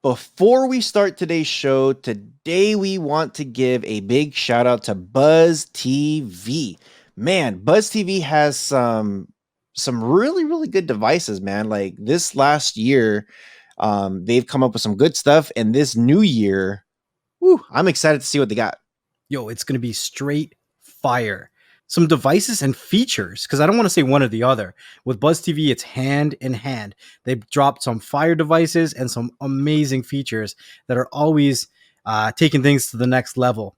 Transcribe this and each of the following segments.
Before we start today's show, today we want to give a big shout out to Buzz TV. Man, Buzz TV has some really good devices, man. Like this last year, they've come up with some good stuff, and this new year, I'm excited to see what they got. Yo, it's going to be straight fire. Some devices and features, because I don't want to say one or the other. With Buzz TV, it's hand in hand. They've dropped some fire devices and some amazing features that are always taking things to the next level.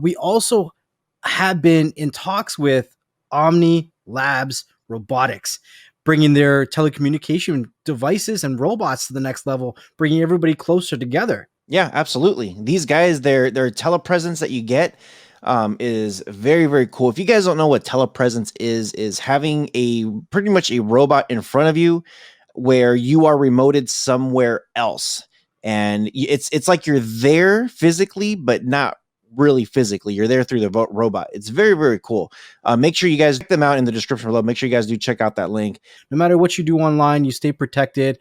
We also have been in talks with Omni Labs Robotics, bringing their telecommunication devices and robots to the next level, bringing everybody closer together. Yeah, absolutely. These guys, their telepresence that you get is very cool. If you guys don't know what telepresence is having a pretty much a robot in front of you where you are remoted somewhere else, and it's like you're there physically, but not really physically. You're there through the robot. It's very cool. Make sure you guys check them out in the description below. Make sure you guys do check out that link. No matter what you do online, you stay protected.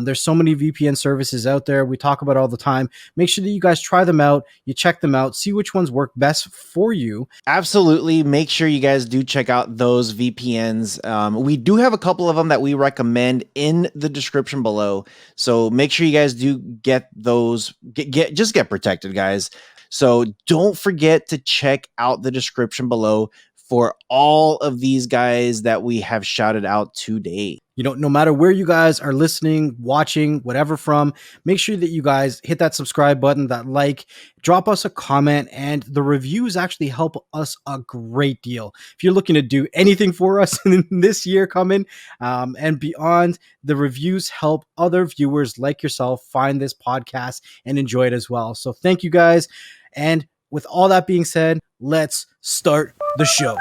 There's so many VPN services out there. We talk about all the time. Make sure that you guys try them out. You check them out. See which ones work best for you. Absolutely. Make sure you guys do check out those VPNs. We do have a couple of them that we recommend in the description below. So make sure you guys do get those. Just get protected, guys. So don't forget to check out the description below for all of these guys that we have shouted out today. You know, no matter where you guys are listening, watching, whatever from, make sure that you guys hit that subscribe button, that like, drop us a comment, and the reviews actually help us a great deal. If you're looking to do anything for us in this year coming and beyond, the reviews help other viewers like yourself find this podcast and enjoy it as well. So thank you guys. And with all that being said, let's start the show.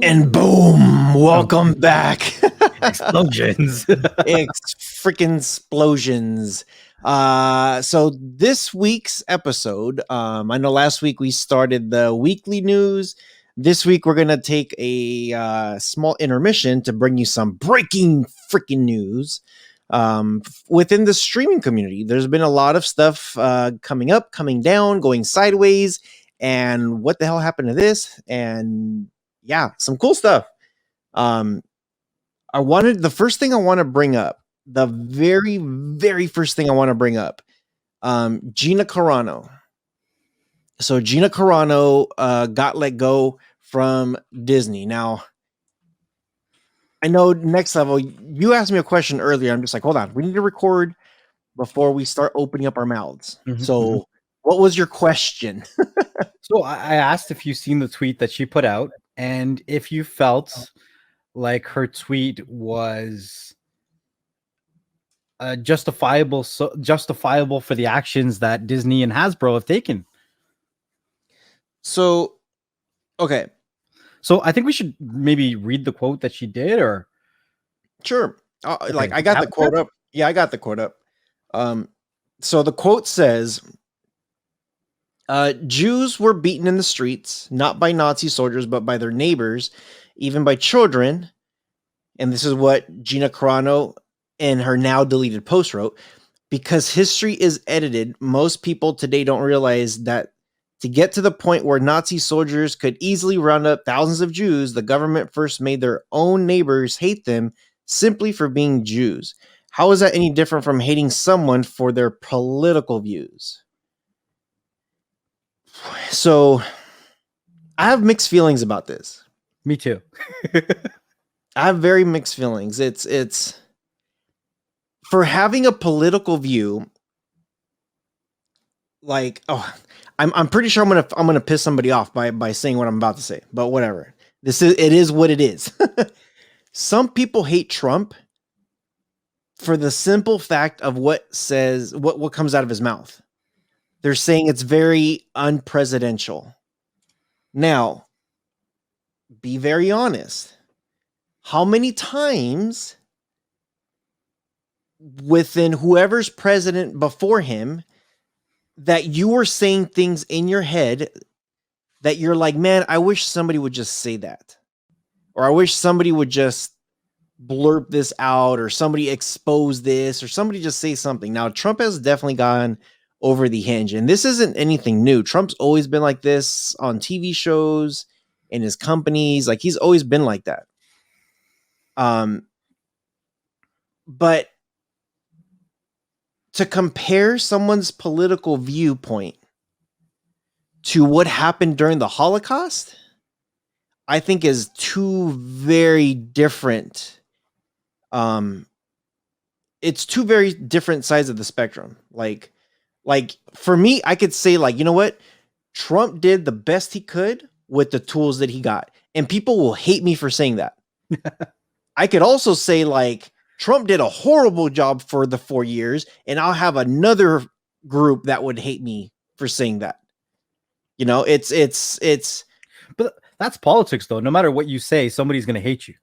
And boom, welcome back. Explosions. Freaking explosions. So this week's episode, I know last week we started the weekly news. This week we're gonna take a small intermission to bring you some breaking freaking news. Within the streaming community, there's been a lot of stuff coming up, coming down, going sideways, and what the hell happened to this? And yeah, some cool stuff. The first thing I want to bring up, the very first thing I want to bring up, Gina Carano. So Gina Carano got let go from Disney. Now, I know Next Level, you asked me a question earlier. I'm just like, hold on, we need to record before we start opening up our mouths. So what was your question? So I asked if you've seen the tweet that she put out, and if you felt like her tweet was justifiable for the actions that Disney and Hasbro have taken. So, okay. So I think we should maybe read the quote that she did, or sure. Like I got the quote up. Yeah, I got the quote up. So the quote says, Jews were beaten in the streets, not by Nazi soldiers, but by their neighbors, even by children. And this is what Gina Carano in her now deleted post wrote. Because history is edited, most people today don't realize that to get to the point where Nazi soldiers could easily round up thousands of Jews, the government first made their own neighbors hate them simply for being Jews. How is that any different from hating someone for their political views? So I have mixed feelings about this. Me too. I have very mixed feelings. It's for having a political view. Like, I'm pretty sure I'm gonna piss somebody off by saying what I'm about to say, but whatever. It is what it is. Some people hate Trump for the simple fact of what comes out of his mouth. They're saying it's very unpresidential. Now, be very honest. How many times within whoever's president before him that you were saying things in your head that you're like, man, I wish somebody would just say that. Or I wish somebody would just blurb this out, or somebody expose this, or somebody just say something. Now, Trump has definitely gone over the hinge, and this isn't anything new. Trump's always been like this on TV shows, in his companies. Like, he's always been like that. But to compare someone's political viewpoint to what happened during the Holocaust, I think is two very different. It's two very different sides of the spectrum. Like for me, I could say, like, you know what? Trump did the best he could with the tools that he got. And people will hate me for saying that. I could also say, like, Trump did a horrible job for the 4 years, and I'll have another group that would hate me for saying that. You know, it's But that's politics, though. No matter what you say, somebody's going to hate you.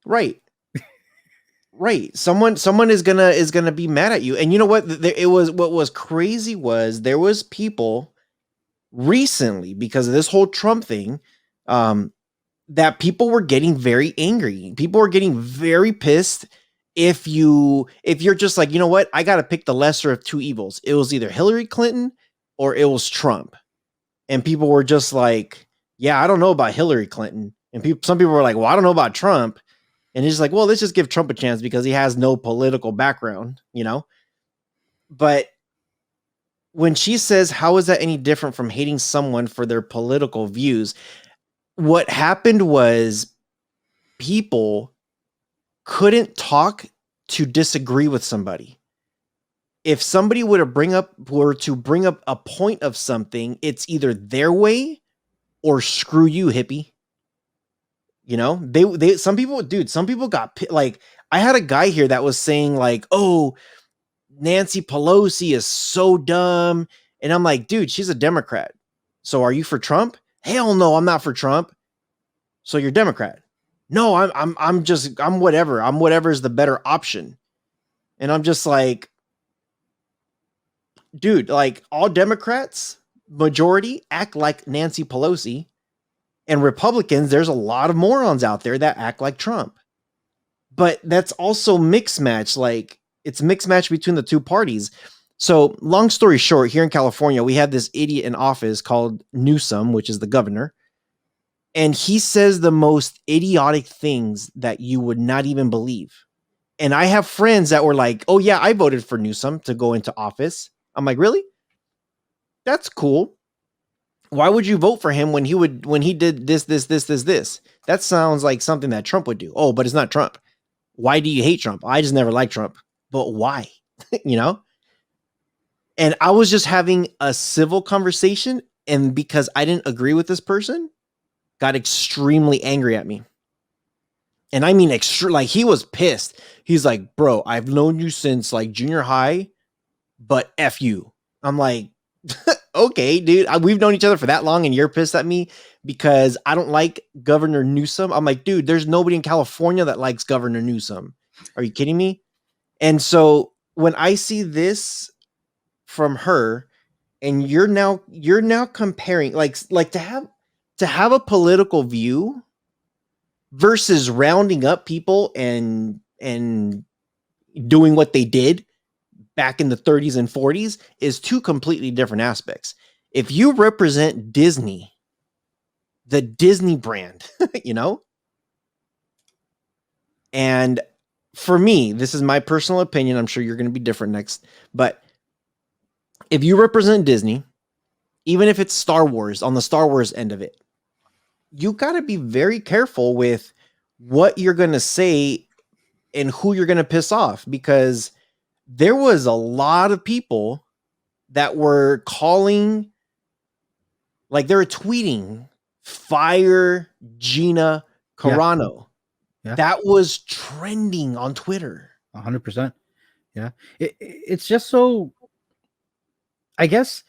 right. Right. Someone is gonna be mad at you. And you know what? What was crazy was there was people recently, because of this whole Trump thing, that people were getting very angry. People were getting very pissed if you're just like, you know what, I gotta pick the lesser of two evils. It was either Hillary Clinton or it was Trump. And people were just like, yeah, I don't know about Hillary Clinton. And some people were like, well, I don't know about Trump. And it's like, well, let's just give Trump a chance because he has no political background, you know? But when she says, how is that any different from hating someone for their political views? What happened was people couldn't talk to disagree with somebody. If somebody were to bring up a point of something, it's either their way or screw you, hippie. You know, some people got, like, I had a guy here that was saying, like, oh, Nancy Pelosi is so dumb. And I'm like, dude, she's a Democrat. So are you for Trump? Hell no, I'm not for Trump. So you're Democrat. No, I'm whatever. I'm whatever is the better option. And I'm just like, dude, like, all Democrats, majority, act like Nancy Pelosi. And Republicans, there's a lot of morons out there that act like Trump. But that's also mixed match. Like, it's mixed match between the two parties. So, long story short, here in California, we have this idiot in office called Newsom, which is the governor. And he says the most idiotic things that you would not even believe. And I have friends that were like, oh, yeah, I voted for Newsom to go into office. I'm like, really? That's cool. Why would you vote for him when he did this? That sounds like something that Trump would do. Oh, but it's not Trump. Why do you hate Trump? I just never liked Trump. But why? You know? And I was just having a civil conversation, and because I didn't agree with this person, got extremely angry at me. And I mean, like, he was pissed. He's like, bro, I've known you since, like, junior high, but F you. I'm like, okay, dude, we've known each other for that long and you're pissed at me because I don't like Governor Newsom. I'm like, dude, there's nobody in California that likes Governor Newsom. Are you kidding me? And so when I see this from her, and you're now comparing, like to have a political view versus rounding up people and doing what they did back in the 30s and 40s is two completely different aspects. If you represent Disney, the Disney brand, you know, and for me, this is my personal opinion. I'm sure you're going to be different next, but if you represent Disney, even if it's Star Wars, on the Star Wars end of it, you got to be very careful with what you're going to say and who you're going to piss off, because there was a lot of people that were calling, like, they were tweeting, fire Gina Carano. Yeah. That was trending on Twitter. 100%. Yeah. It's just so, I guess,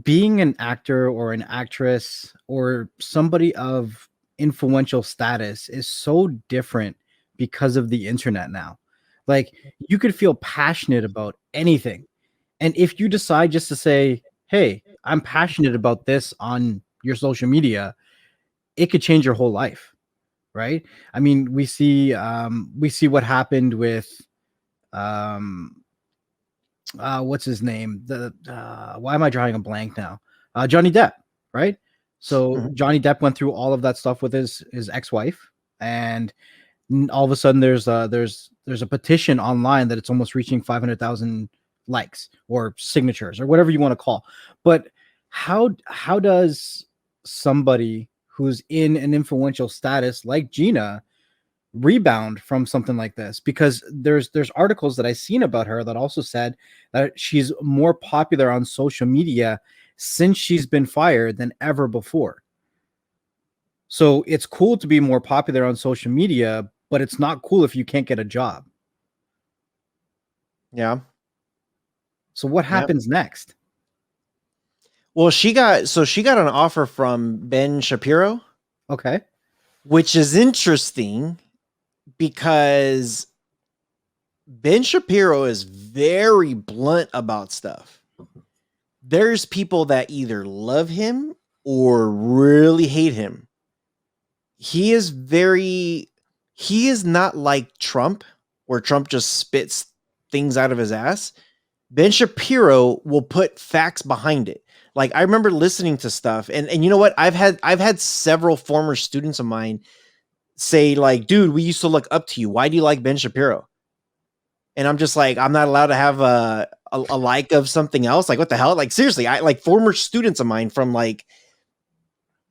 being an actor or an actress or somebody of influential status is so different because of the internet now. Like, you could feel passionate about anything. And if you decide just to say, hey, I'm passionate about this on your social media, it could change your whole life. Right. I mean, we see what happened with um what's his name? The why am I drawing a blank now? Johnny Depp, right? So Mhm. Johnny Depp went through all of that stuff with his ex-wife, and all of a sudden there's a petition online that it's almost reaching 500,000 likes or signatures or whatever you want to call. But how does somebody who's in an influential status like Gina rebound from something like this? Because there's articles that I've seen about her that also said that she's more popular on social media since she's been fired than ever before. So it's cool to be more popular on social media, but it's not cool if you can't get a job. Yeah. So what Yeah. happens next? Well, she got an offer from Ben Shapiro, Okay. which is interesting because Ben Shapiro is very blunt about stuff. There's people that either love him or really hate him. He is not like Trump, where Trump just spits things out of his ass. Ben Shapiro will put facts behind it. Like, I remember listening to stuff, and you know what? I've had several former students of mine say, like, dude, we used to look up to you. Why do you like Ben Shapiro? And I'm just like, I'm not allowed to have a like of something else. Like, what the hell? Like, seriously, I like former students of mine from, like,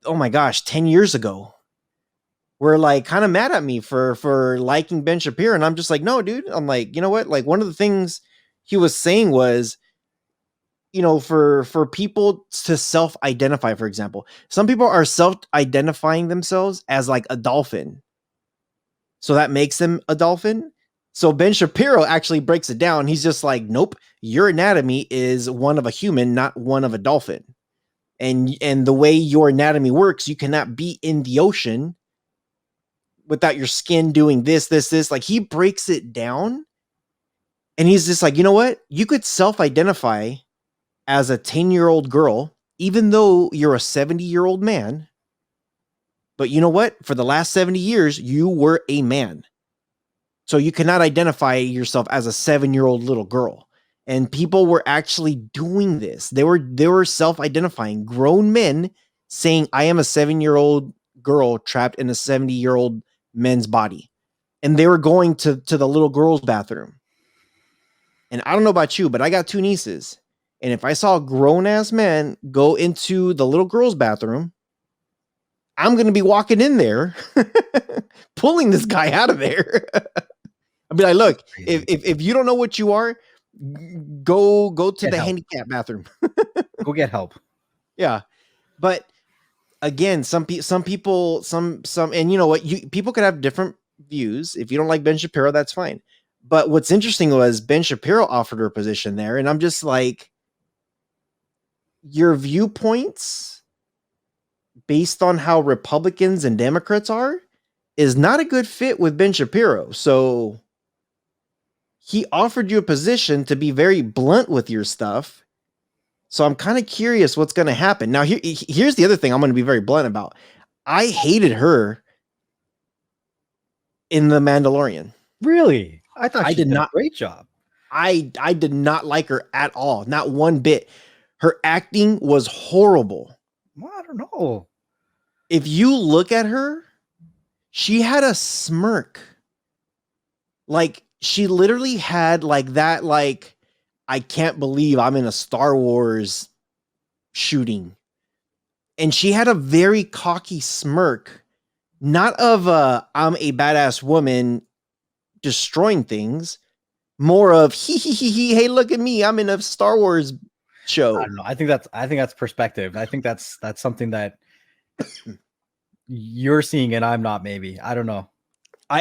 oh my gosh, 10 years ago were like kind of mad at me for liking Ben Shapiro. And I'm just like, no, dude. I'm like, you know what? Like, one of the things he was saying was, for people to self-identify, for example, some people are self-identifying themselves as like a dolphin, so that makes them a dolphin. So Ben Shapiro actually breaks it down. He's just like, nope, your anatomy is one of a human, not one of a dolphin. And the way your anatomy works, you cannot be in the ocean without your skin doing this. Like, he breaks it down, and he's just like, you know what? You could self-identify as a 10-year-old girl, even though you're a 70-year-old man. But you know what? For the last 70 years, you were a man. So you cannot identify yourself as a 7-year-old little girl. And people were actually doing this. They were self-identifying, grown men saying, I am a 7-year-old girl trapped in a 70-year-old man's body. And they were going to the little girl's bathroom. And I don't know about you, but I got two nieces. And if I saw a grown ass man go into the little girl's bathroom, I'm going to be walking in there, pulling this guy out of there. I'd be like, look, if you don't know what you are, go to Get the help. handicap bathroom. Go get help. Yeah. But again, some people, and you know what, people could have different views. If you don't like Ben Shapiro, that's fine. But what's interesting was Ben Shapiro offered her a position there, and I'm just like, your viewpoints based on how Republicans and Democrats are is not a good fit with Ben Shapiro. So he offered you a position to be very blunt with your stuff. So I'm kind of curious what's going to happen. Now, here's the other thing I'm going to be very blunt about. I hated her in The Mandalorian. Really? I thought I she did did a not. great job. I did not like her at all. Not one bit. Her acting was horrible. Well, I don't know. If you look at her, she had a smirk. Like, she literally had like that, like, I can't believe I'm in a Star Wars shooting. And she had a very cocky smirk, not of I'm a badass woman destroying things, more of he, hey, look at me, I'm in a Star Wars I show. don't know. I think that's perspective. I think that's something that you're seeing and I'm not. Maybe I don't know.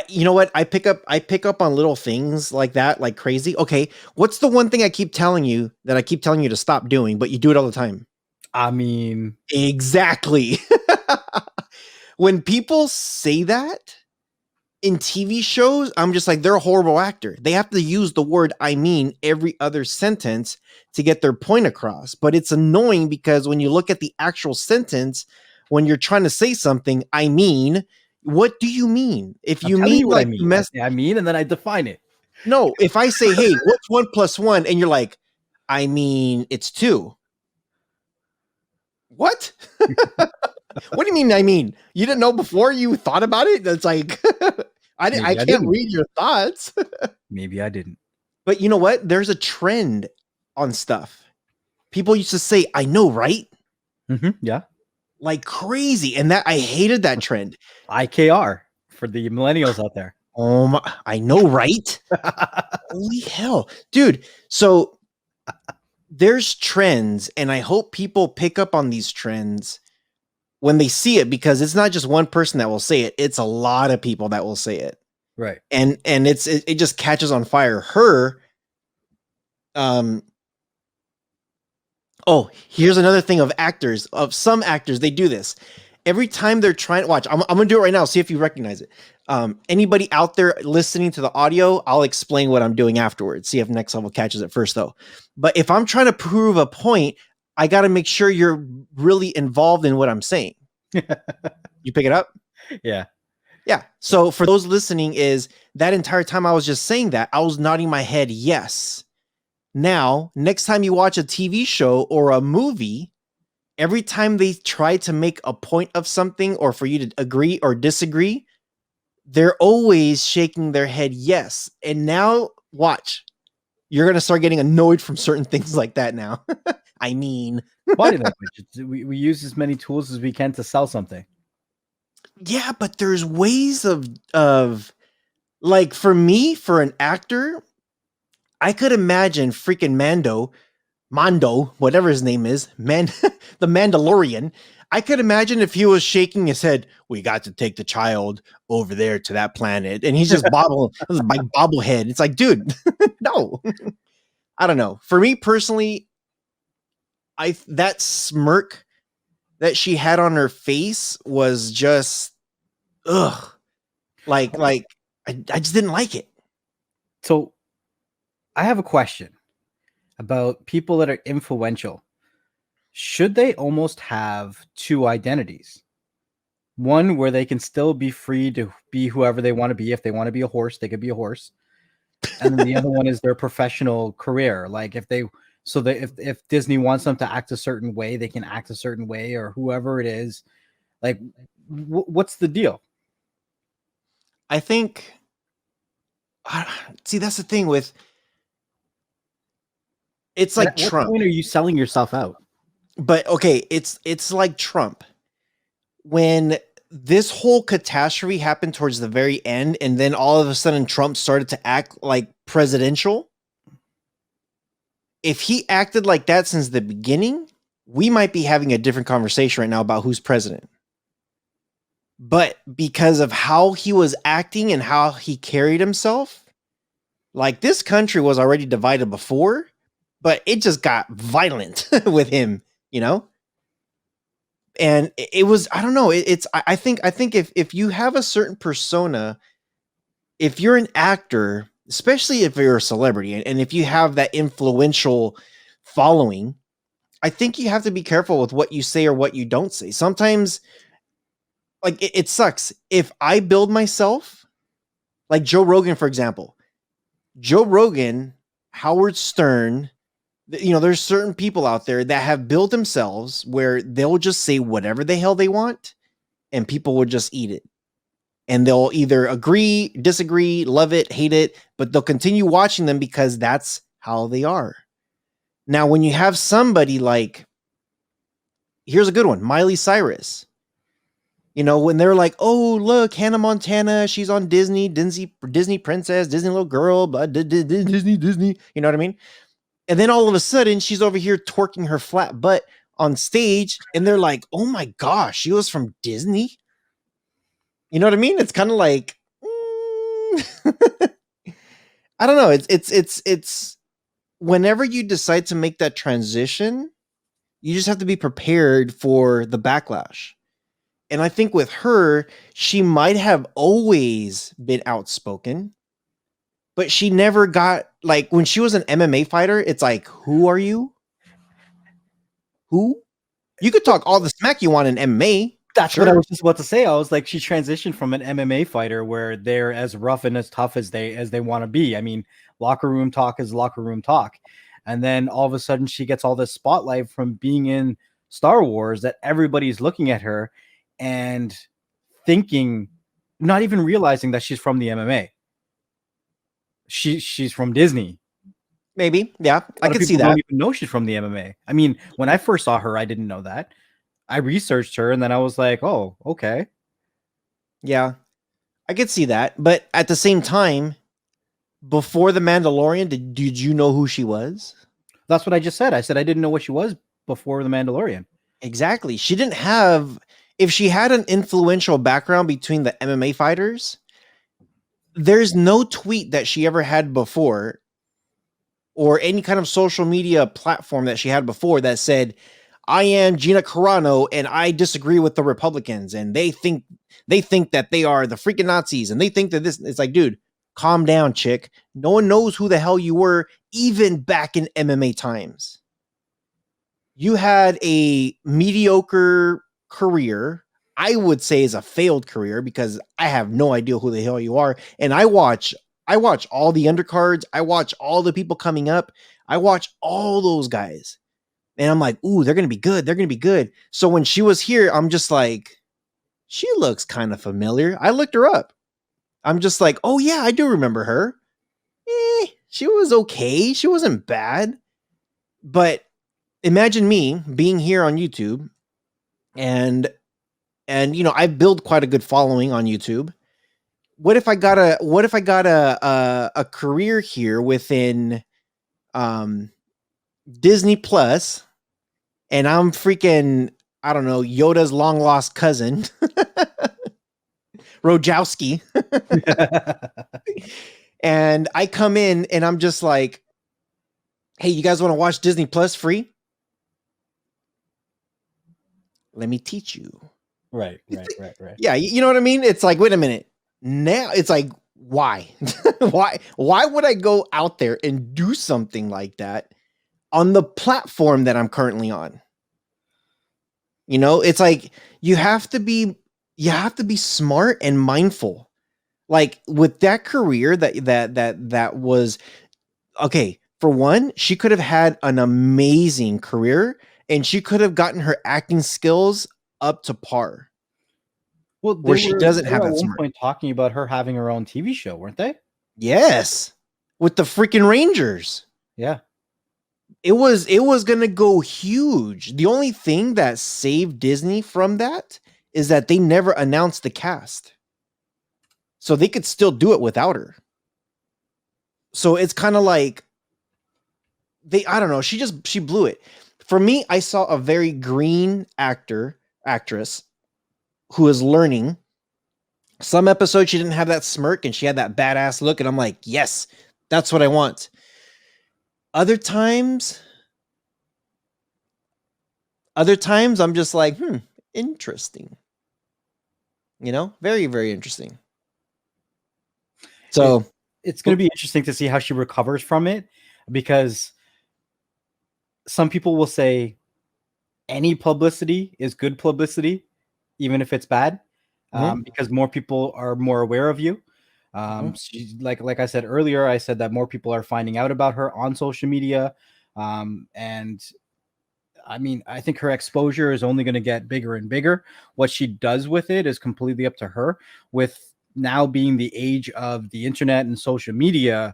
You know what? I pick up on little things like that, like crazy. Okay, what's the one thing I keep telling you that I keep telling you to stop doing, but you do it all the time? I mean, Exactly. When people say that, in TV shows, I'm just like, they're a horrible actor. They have to use the word I mean every other sentence to get their point across. But it's annoying because when you look at the actual sentence, when you're trying to say something, I mean, what do you mean? If I'm you telling mean you what I like the mean. I mess, say I mean, and then I define it. no, if I say, hey, what's 1 + 1? And you're like, I mean, it's 2. What? What do you mean? I mean, you didn't know before you thought about it? That's like, I Maybe I can't didn't. read your thoughts. Maybe I didn't. But you know what? There's a trend on stuff. People used to say, I know, right? Yeah. Like crazy. And that I hated that trend. IKR for the millennials out there. Oh my, I know, right? Holy hell. Dude. So there's trends, and I hope people pick up on these trends when they see it, because it's not just one person that will say it, it's a lot of people that will say it. Right. And it just catches on fire. Her oh, here's another thing of actors, of some actors, they do this. Every time they're trying to watch, I'm gonna do it right now, see if you recognize it. Anybody out there listening to the audio, I'll explain what I'm doing afterwards. See if Next Level catches it first, though. But if I'm trying to prove a point, I got to make sure you're really involved in what I'm saying. You pick it up? Yeah. Yeah. So for those listening, is that entire time I was just saying that, I was nodding my head yes. Now, next time you watch a TV show or a movie, every time they try to make a point of something or for you to agree or disagree, they're always shaking their head yes. And now, watch. You're going to start getting annoyed from certain things like that now. I mean, Body language. We use as many tools as we can to sell something. yeah, but there's ways of like, for me, for an actor, I could imagine freaking Mondo, whatever his name is, the Mandalorian. I could imagine if he was shaking his head, we got to take the child over there to that planet. And he's just bobblehead. It's like, dude, no. I don't know. For me personally, that smirk that she had on her face was just ugh. Like I just didn't like it. So I have a question about people that are influential. Should they almost have two identities? One where they can still be free to be whoever they want to be. If they want to be a horse, they could be a horse. And then the other one is their professional career. Like if Disney wants them to act a certain way, they can act a certain way, or whoever it is. Like, what's the deal? I think, see, that's the thing with, it's like At what Trump. point are you selling yourself out? But okay, it's like Trump. When this whole catastrophe happened towards the very end, and then all of a sudden Trump started to act like presidential. If he acted like that since the beginning, we might be having a different conversation right now about who's president. But because of how he was acting and how he carried himself, like, this country was already divided before, but it just got violent with him, you know? And it was, I don't know, I think if you have a certain persona, if you're an actor, especially if you're a celebrity, and if you have that influential following, I think you have to be careful with what you say or what you don't say. Sometimes, like, it sucks. If I build myself, like Joe Rogan, for example, Joe Rogan, Howard Stern, there's certain people out there that have built themselves where they'll just say whatever the hell they want and people will just eat it. And they'll either agree, disagree, love it, hate it, but they'll continue watching them because that's how they are. Now, when you have somebody like, here's a good one, Miley Cyrus. When they're like, oh, look, Hannah Montana, she's on Disney princess, Disney little girl, blah, Disney. You know what I mean? And then all of a sudden, she's over here twerking her flat butt on stage, and they're like, oh my gosh, she was from Disney? You know what I mean? It's kind of like, I don't know. It's whenever you decide to make that transition, you just have to be prepared for the backlash. And I think with her, she might have always been outspoken, but she never got like when she was an MMA fighter, it's like, who are you? Who? You could talk all the smack you want in MMA. That's what I Sure. was just about to say. I was like, she transitioned from an MMA fighter where they're as rough and as tough as they want to be. I mean, locker room talk is locker room talk. And then all of a sudden she gets all this spotlight from being in Star Wars that everybody's looking at her and thinking, not even realizing that she's from the MMA. She's from Disney. Maybe. Yeah. A I lot of could see people don't that. even know she's from the MMA. I mean, when I first saw her, I didn't know that. I researched her and then I was like, oh, okay. Yeah. I could see that. But at the same time, before the Mandalorian, did you know who she was? That's what I just said. I said I didn't know what she was before the Mandalorian. Exactly. She didn't have if she had an influential background between the MMA fighters, there's no tweet that she ever had before or any kind of social media platform that she had before that said, I am Gina Carano and I disagree with the Republicans and they think that they are the freaking Nazis and they think that this it's like, dude, calm down, chick. No one knows who the hell you were, even back in MMA times. You had a mediocre career. I would say is a failed career because I have no idea who the hell you are. And I watch all the undercards. I watch all the people coming up. I watch all those guys. And I'm like, ooh, they're gonna be good. They're gonna be good. So when she was here, I'm just like, she looks kind of familiar. I looked her up. I'm just like, oh yeah, I do remember her. She was okay. She wasn't bad. But imagine me being here on YouTube and I build quite a good following on YouTube. What if I got a career here within um Disney Plus and I'm freaking I don't know Yoda's long lost cousin Rojowski and I come in and I'm just like, hey, you guys want to watch Disney Plus free? Let me teach you. Right. Yeah, you know what I mean? It's like, wait a minute. Now it's like, why? Why would I go out there and do something like that on the platform that I'm currently on? You know, it's like you have to be smart and mindful. Like with that career that was okay, for one, she could have had an amazing career and she could have gotten her acting skills up to par Well, where she doesn't they have were at that one smart. point talking about her having her own TV show, weren't they? Yes. With the freaking Rangers. Yeah. It was going to go huge. The only thing that saved Disney from that is that they never announced the cast. So they could still do it without her. So it's kind of like I don't know, she blew it. For me, I saw a very green actress who is learning. Some episodes she didn't have that smirk and she had that badass look and I'm like, "Yes, that's what I want." Other times I'm just like, interesting. Very, very interesting. It, So, it's going to be interesting to see how she recovers from it because some people will say any publicity is good publicity, even if it's bad, mhm, because more people are more aware of you. mhm, Like I said earlier, I said that more people are finding out about her on social media, and I mean, I think her exposure is only going to get bigger and bigger. What she does with it is completely up to her. With now being the age of the internet and social media,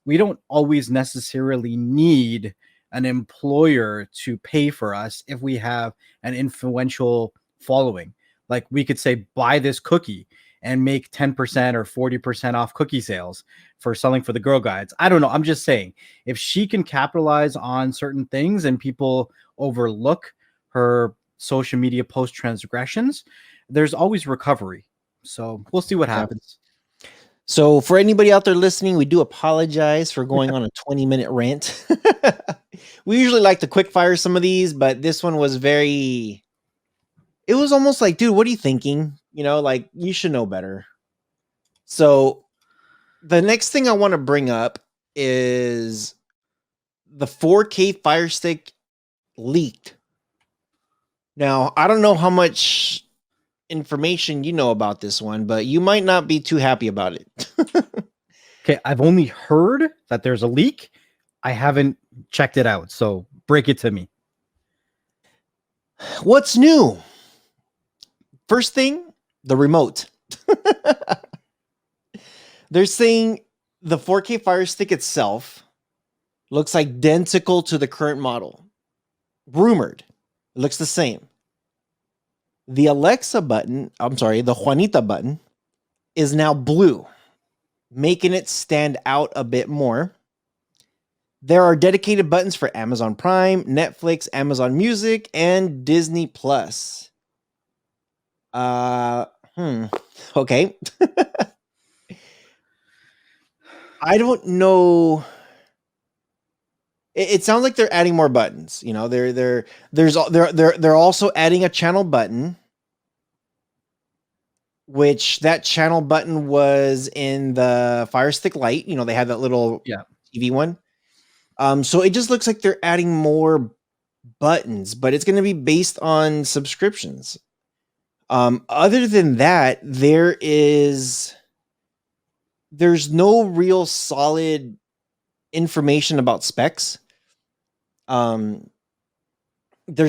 we don't always necessarily need an employer to pay for us if we have an influential following. Like we could say, buy this cookie and make 10% or 40% off cookie sales for selling for the Girl Guides. I don't know. I'm just saying, if she can capitalize on certain things and people overlook her social media post transgressions, there's always recovery. So we'll see what yeah. happens. So for anybody out there listening, we do apologize for going on a 20-minute rant. We usually like to quick fire some of these, but this one was very it was almost like, dude, what are you thinking? You know, like you should know better. So the next thing I want to bring up is the 4K Fire Stick leaked. Now, I don't know how much information you know about this one, but you might not be too happy about it. Okay, I've only heard that there's a leak. I haven't checked it out, so break it to me. What's new? First thing, the remote. They're saying the 4K Fire Stick itself looks identical to the current model. Rumored. It looks the same. The Alexa button, I'm sorry, the Juanita button is now blue, making it stand out a bit more. There are dedicated buttons for Amazon Prime, Netflix, Amazon Music, and Disney Plus. Okay. I don't know. It sounds like they're adding more buttons. You know, they're also adding a channel button, which that channel button was in the Fire Stick Lite. You know, they had that little TV one. So it just looks like they're adding more buttons, but it's going to be based on subscriptions. Other than that, there's no real solid information about specs. They're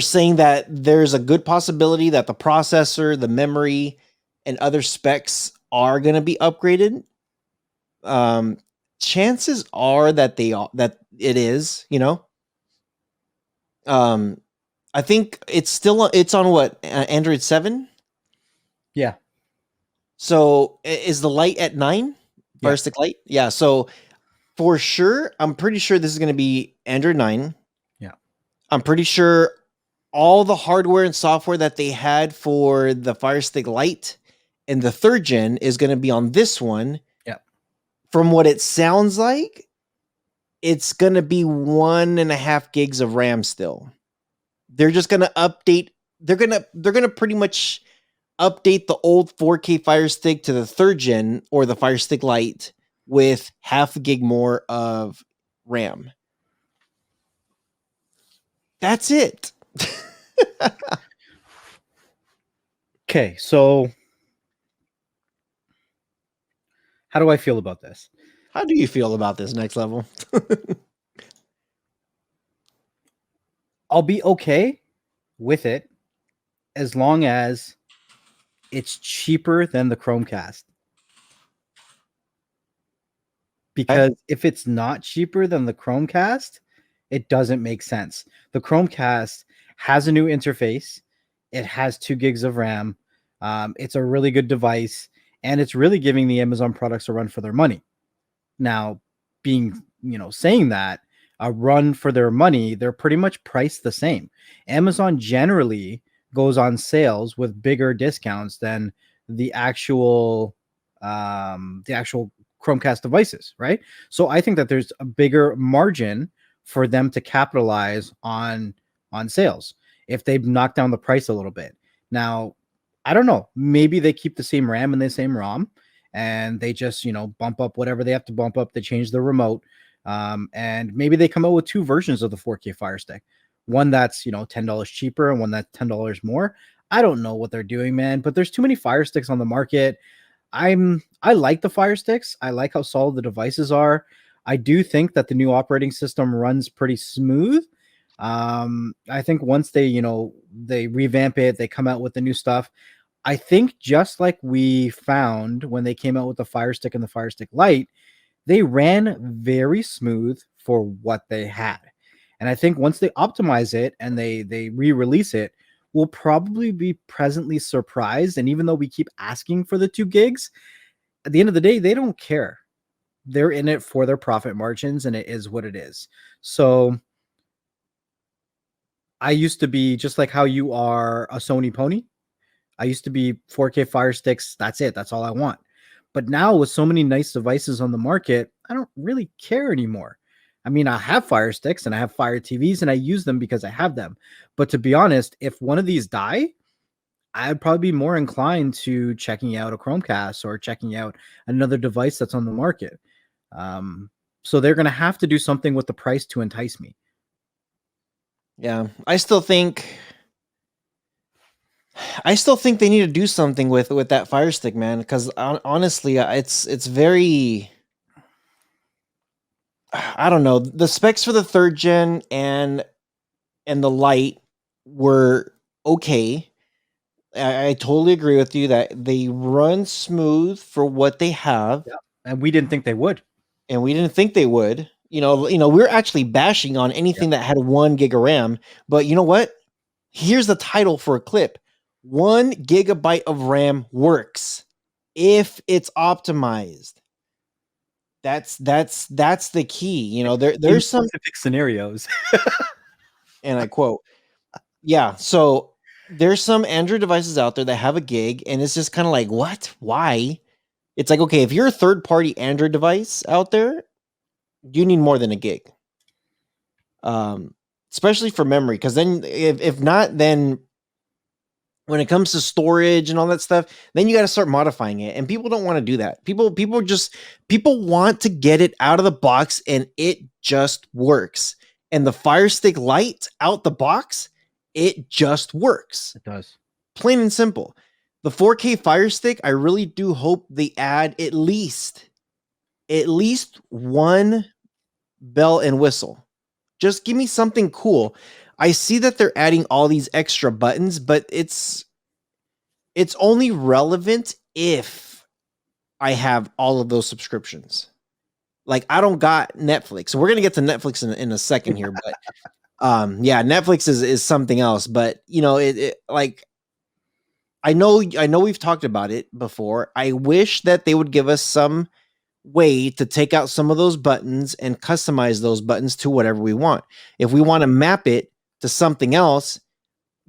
saying that there's a good possibility that the processor, the memory, and other specs are going to be upgraded. Chances are that that it is, you know. I think it's on what, Android 7? Yeah. So is the light at 9? Fire Stick Lite? Yeah, so for sure, I'm pretty sure this is going to be Android 9. Yeah. I'm pretty sure all the hardware and software that they had for the Fire Stick Lite and the 3rd gen is going to be on this one. Yeah. From what it sounds like, it's going to be 1.5 gigs of RAM still. They're just going to update. They're going to pretty much update the old 4K Fire Stick to the 3rd gen or the Fire Stick Lite with 0.5 gig more of RAM. That's it. Okay, so how do I feel about this? How do you feel about this next level? I'll be okay with it as long as it's cheaper than the Chromecast. Because if it's not cheaper than the Chromecast, it doesn't make sense. The Chromecast has a new interface. It has 2 gigs of RAM. It's a really good device, and it's really giving the Amazon products a run for their money. Now, saying that, a run for their money, they're pretty much priced the same. Amazon generally goes on sales with bigger discounts than the actual Chromecast devices, right? So I think that there's a bigger margin for them to capitalize on sales if they knock down the price a little bit. Now, I don't know. Maybe they keep the same RAM and the same ROM, and they just bump up whatever they have to bump up. They change the remote, and maybe they come out with 2 versions of the 4K Fire Stick. One that's $10 cheaper and one that's $10 more. I don't know what they're doing, man. But there's too many Fire Sticks on the market. I like the Fire Sticks. I like how solid the devices are. I do think that the new operating system runs pretty smooth. I think once they revamp it, they come out with the new stuff. I think just like we found when they came out with the Fire Stick and the Fire Stick Lite, they ran very smooth for what they had. And I think once they optimize it and they re-release it, we'll probably be pleasantly surprised. And even though we keep asking for the 2 gigs, at the end of the day, they don't care. They're in it for their profit margins, and it is what it is. So I used to be just like how you are a Sony pony. I used to be 4K Fire Sticks. That's it. That's all I want. But now with so many nice devices on the market, I don't really care anymore. I mean, I have Fire Sticks and I have Fire TVs and I use them because I have them. But to be honest, if one of these die, I'd probably be more inclined to checking out a Chromecast or checking out another device that's on the market. Um, so they're going to have to do something with the price to entice me. Yeah, I still think they need to do something with that Fire Stick, man. Because honestly, it's very, I don't know. The specs for the third gen and the light were okay. I totally agree with you that they run smooth for what they have, Yeah. And we didn't think they would. and we didn't think they would. We're actually bashing on Yeah. anything that had 1 gig of RAM, but you know what? Here's the title for a clip: 1 gigabyte of RAM works if it's optimized. That's the key. In There's some, specific scenarios. and I quote, yeah. So there's some Android devices out there that have a gig, and it's just kind of like, what? Why? It's like, okay, if you're a third party Android device out there, you need more than a gig. Um, Especially for memory, because then if not, then when it comes to storage and all that stuff, then you got to start modifying it. And people don't want to do that. People want to get it out of the box and it just works. And the Fire Stick Lite out the box, it just works. It does. Plain and simple. The 4K Fire Stick, I really do hope they add at least one bell and whistle. Just give me something cool. I see that they're adding all these extra buttons, but it's only relevant if I have all of those subscriptions. Like, I don't got Netflix. So we're gonna get to Netflix in a second here, but yeah, Netflix is something else. But it like, I know we've talked about it before. I wish that they would give us some way to take out some of those buttons and customize those buttons to whatever we want. If we want to map it to something else,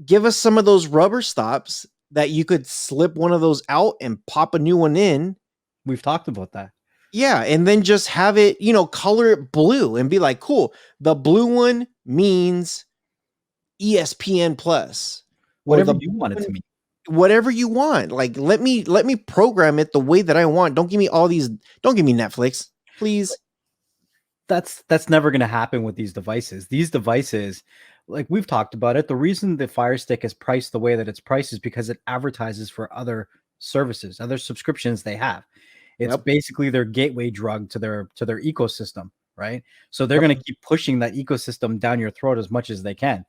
give us some of those rubber stops that you could slip one of those out and pop a new one in. We've talked about that. Yeah, and then just have it, color it blue and be like, cool. The blue one means ESPN Plus, or Whatever the you want it to mean. whatever you want. Like, let me program it the way that I want. Don't give me Netflix, please. That's never going to happen with these devices. These devices, like we've talked about it, the reason the Fire Stick is priced the way that it's priced is because it advertises for other services, other subscriptions they have. It's Yep. basically their gateway drug to their ecosystem, right? So they're Yep. going to keep pushing that ecosystem down your throat as much as they can.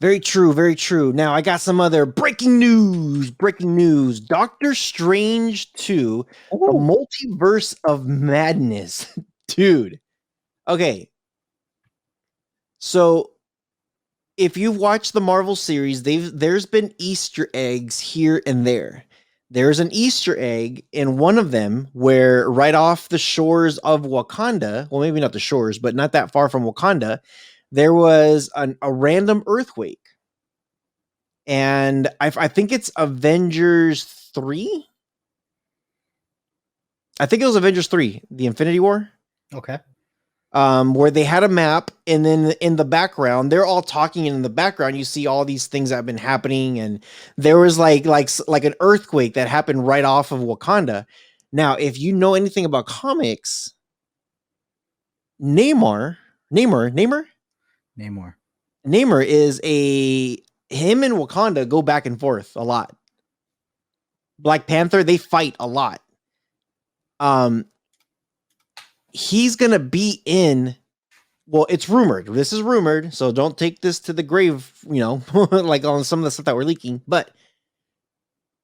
Very true, very true. Now I got some other breaking news. Breaking news. Doctor Strange 2, the Oh, multiverse of madness. Dude. Okay. So if you've watched the Marvel series, there's been Easter eggs here and there. There's an Easter egg in one of them where right off the shores of Wakanda, well, maybe not the shores, but not that far from Wakanda, there was a random earthquake. And I think it's Avengers 3. I think it was Avengers 3, the Infinity War. okay. Where they had a map, and then in the background, they're all talking, and in the background, you see all these things that have been happening, and there was like an earthquake that happened right off of Wakanda. Now, if you know anything about comics, Namor, Namor, Namor. Namor is him and Wakanda go back and forth a lot. Black Panther, they fight a lot. He's gonna be in. Well, it's rumored. This is rumored, so don't take this to the grave. Like on some of the stuff that we're leaking. But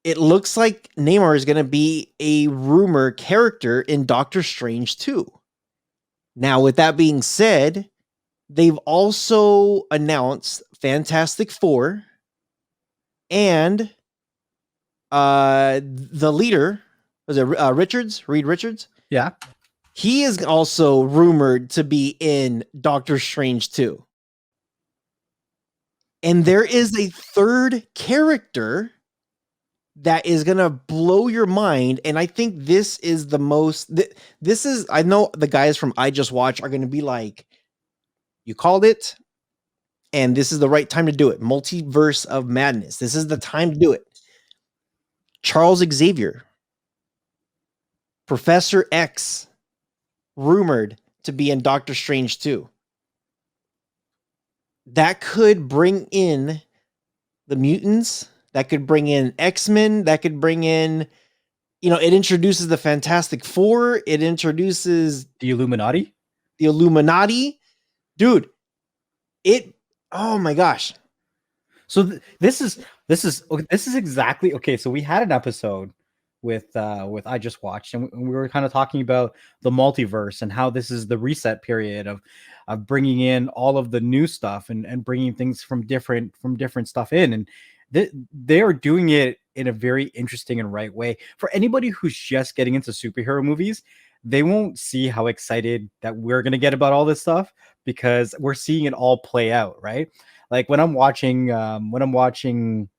it looks like Namor is gonna be a rumor character in Doctor Strange 2. Now, with that being said, they've also announced Fantastic Four and the leader, was it Reed Richards? Yeah. He is also rumored to be in Doctor Strange 2. And there is a third character that is going to blow your mind. And I think this is the most, I know the guys from I Just Watch are going to be like, you called it. and this is the right time to do it. Multiverse of Madness. This is the time to do it. Charles Xavier, Professor X, rumored to be in Doctor Strange 2. That could bring in the mutants. That could bring in X-Men. That could bring in, it introduces the Fantastic Four. It introduces The Illuminati. the Illuminati. Dude, oh my gosh. So this is exactly okay. So we had an episode with I Just Watched, and we were kind of talking about the multiverse and how this is the reset period of bringing in all of the new stuff and bringing things from different stuff in, and they are doing it in a very interesting and right way. For anybody who's just getting into superhero movies, they won't see how excited that we're going to get about all this stuff, because we're seeing it all play out, right? Like when I'm watching WandaVision,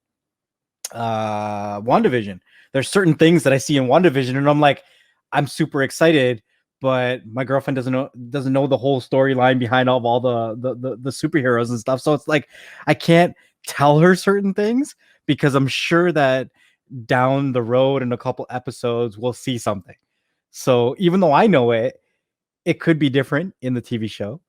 there's certain things that I see in WandaVision and I'm like, I'm super excited, but my girlfriend doesn't know the whole storyline behind all the superheroes and stuff. So it's like I can't tell her certain things, because I'm sure that down the road in a couple episodes we'll see something. So even though I know it, it could be different in the TV show.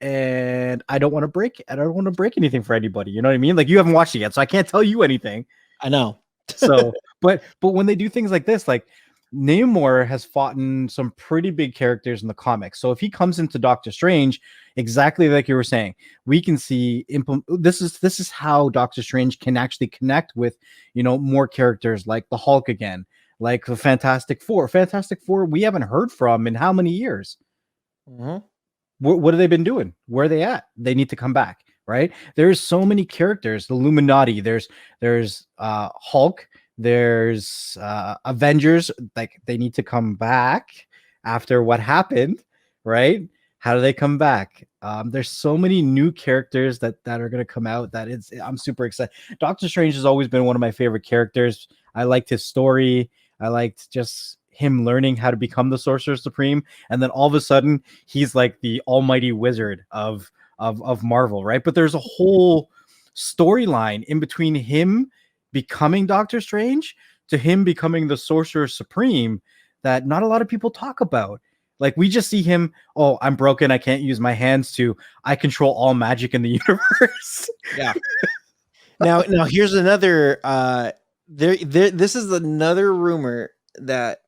And I don't want to break anything for anybody. You know what I mean? Like, you haven't watched it yet, so I can't tell you anything. I know. So, but when they do things like this, like Namor has fought in some pretty big characters in the comics. So if he comes into Doctor Strange, exactly like you were saying, we can see this is how Doctor Strange can actually connect with, more characters like the Hulk again, like the Fantastic Four. Fantastic Four we haven't heard from in how many years? Mm-hmm. What have they been doing? Where are they at? They need to come back, right? There's so many characters. The Illuminati. There's Hulk. There's Avengers. Like, they need to come back after what happened, right? How do they come back? There's so many new characters that are going to come out that I'm super excited. Doctor Strange has always been one of my favorite characters. I liked his story. I liked just him learning how to become the Sorcerer Supreme, and then all of a sudden he's like the almighty wizard of Marvel, right? But there's a whole storyline in between him becoming Doctor Strange to him becoming the Sorcerer Supreme that not a lot of people talk about. Like, we just see him, oh, I'm broken, I can't use my hands, to I control all magic in the universe. Yeah. Now here's another this is another rumor that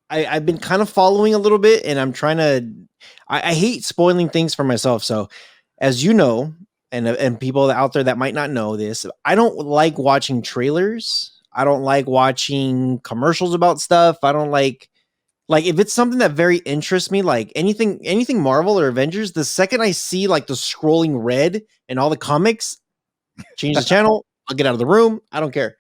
I've been kind of following a little bit, and I'm trying to. I hate spoiling things for myself. So, as you know, and people out there that might not know this, I don't like watching trailers. I don't like watching commercials about stuff. I don't like if it's something that very interests me, like anything Marvel or Avengers. The second I see like the scrolling red and all the comics, change the channel. I'll get out of the room. I don't care.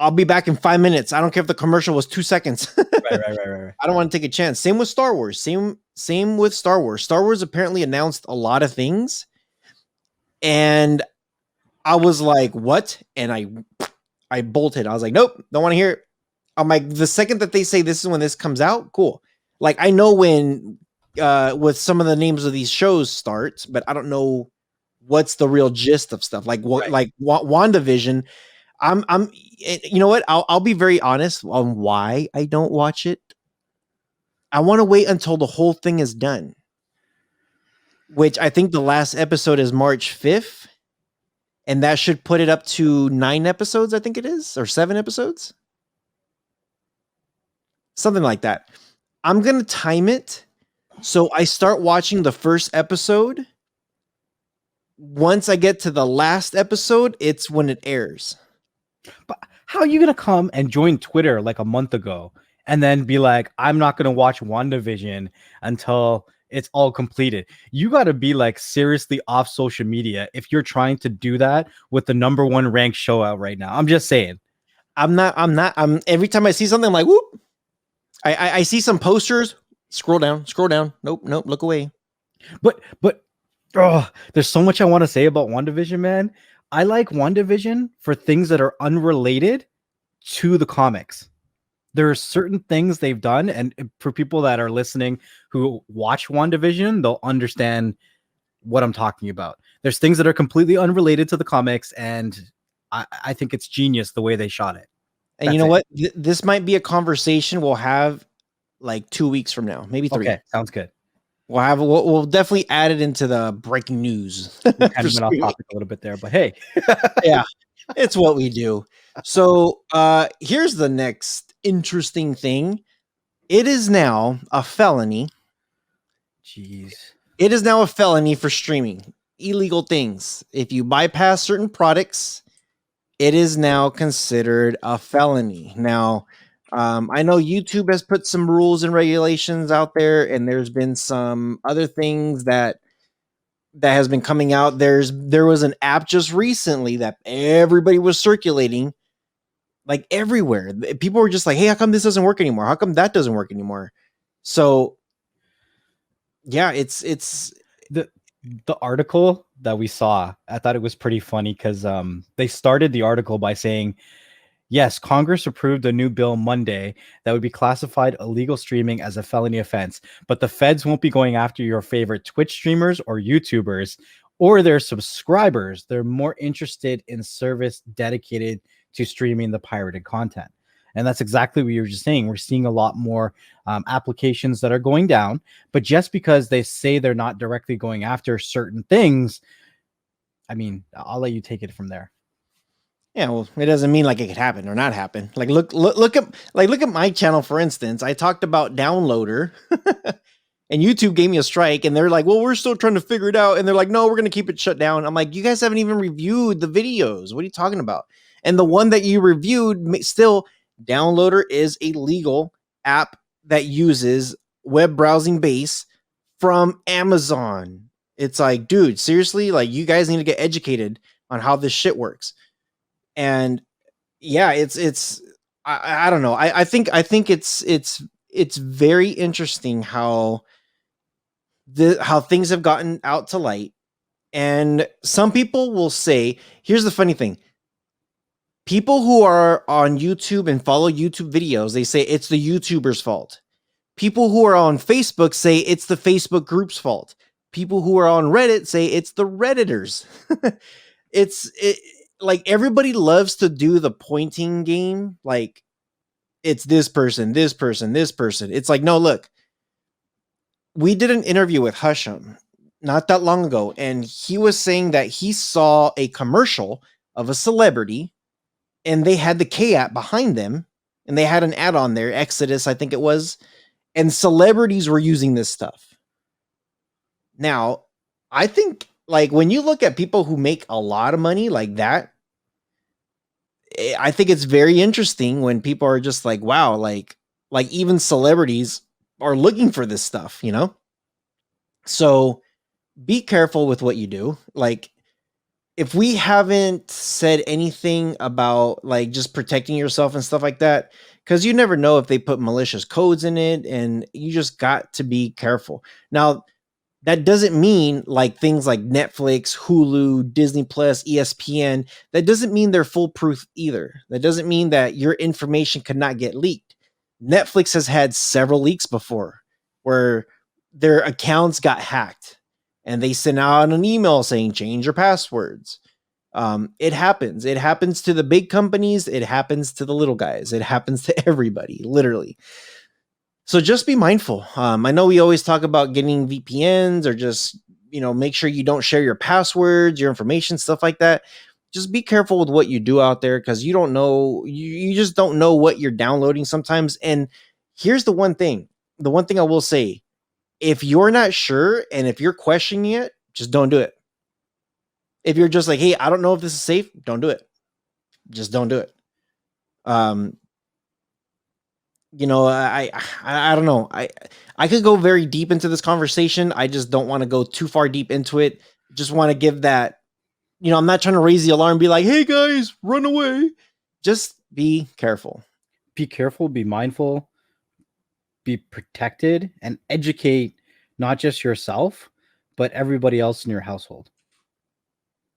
I'll be back in 5 minutes. I don't care if the commercial was 2 seconds. Right. I don't want to take a chance. Same with Star Wars. Same with Star Wars. Star Wars apparently announced a lot of things, and I was like, "What?" And I bolted. I was like, "Nope, don't want to hear it." I'm like, the second that they say this is when this comes out, cool. Like, I know when with some of the names of these shows starts, but I don't know what's the real gist of stuff. Like what, like WandaVision. I'm you know what? I'll be very honest on why I don't watch it. I want to wait until the whole thing is done, which I think the last episode is March 5th, and that should put it up to 9 episodes, I think it is, or 7 episodes. Something like that. I'm going to time it so I start watching the first episode. Once I get to the last episode, it's when it airs. But how are you going to come and join Twitter like a month ago and then be like, I'm not going to watch WandaVision until it's all completed? You got to be like seriously off social media if you're trying to do that with the #1 ranked show out right now. I'm just saying. I'm every time I see something, I'm like, whoop. I see some posters. Scroll down. Nope. Look away. But oh, there's so much I want to say about WandaVision, man. I like WandaVision for things that are unrelated to the comics. There are certain things they've done, and for people that are listening who watch WandaVision, they'll understand what I'm talking about. There's things that are completely unrelated to the comics, and I think it's genius the way they shot it. And you That's know it. what? This might be a conversation we'll have like 2 weeks from now, maybe 3. Okay, sounds good. We'll definitely add it into the breaking news We kind for of went off streaming. topic a little bit there, but hey. Yeah, it's what we do. So here's the next interesting thing. It is now a felony. Jeez. It is now a felony for streaming illegal things. If you bypass certain products, it is now considered a felony. Now, I know YouTube has put some rules and regulations out there, and there's been some other things that has been coming out. There was an app just recently that everybody was circulating like everywhere. People were just like, "Hey, how come this doesn't work anymore? How come that doesn't work anymore?" So, yeah, it's The article that we saw, I thought it was pretty funny because they started the article by saying, yes, Congress approved a new bill Monday that would be classified illegal streaming as a felony offense, but the feds won't be going after your favorite Twitch streamers or YouTubers or their subscribers. They're more interested in service dedicated to streaming the pirated content. And that's exactly what you were just saying. We're seeing a lot more applications that are going down, but just because they say they're not directly going after certain things, I mean, I'll let you take it from there. yeah, well, it doesn't mean like it could happen or not happen. Like look at my channel for instance. I talked about downloader and YouTube gave me a strike and they're like, "Well, we're still trying to figure it out." And they're like, "No, we're going to keep it shut down." I'm like, "You guys haven't even reviewed the videos. What are you talking about?" And the one that you reviewed still downloader is a legal app that uses web browsing base from Amazon. It's like, dude, seriously, like you guys need to get educated on how this shit works. And yeah, it's I don't know. I think it's very interesting how how things have gotten out to light. And some people will say, here's the funny thing. People who are on YouTube and follow YouTube videos, they say it's the YouTuber's fault. People who are on Facebook say it's the Facebook group's fault. People who are on Reddit say it's the Redditors. It like everybody loves to do the pointing game. Like it's this person, this person, this person. It's like, no, look, we did an interview with Husham not that long ago, and he was saying that he saw a commercial of a celebrity and they had the K app behind them and they had an ad on there, Exodus, I think it was, and celebrities were using this stuff. Now, I think like when you look at people who make a lot of money like that, I think it's very interesting when people are just like, wow, like even celebrities are looking for this stuff, you know? So be careful with what you do. Like if we haven't said anything about like just protecting yourself and stuff like that, because you never know if they put malicious codes in it, and you just got to be careful. Now, that doesn't mean like things like Netflix, Hulu, Disney Plus, ESPN, that doesn't mean they're foolproof either. That doesn't mean that your information could not get leaked. Netflix has had several leaks before where their accounts got hacked and they sent out an email saying change your passwords. It happens. It happens to the big companies. It happens to the little guys. It happens to everybody, literally. So just be mindful. I know we always talk about getting VPNs or just, make sure you don't share your passwords, your information, stuff like that. Just be careful with what you do out there because you don't know, you just don't know what you're downloading sometimes. And here's the one thing I will say, if you're not sure and if you're questioning it, just don't do it. If you're just like, hey, I don't know if this is safe, don't do it. Just don't do it. Um, I don't know. I could go very deep into this conversation. I just don't want to go too far deep into it. Just want to give that, I'm not trying to raise the alarm and be like, hey guys, run away. Just be careful. Be careful, be mindful, be protected, and educate not just yourself, but everybody else in your household.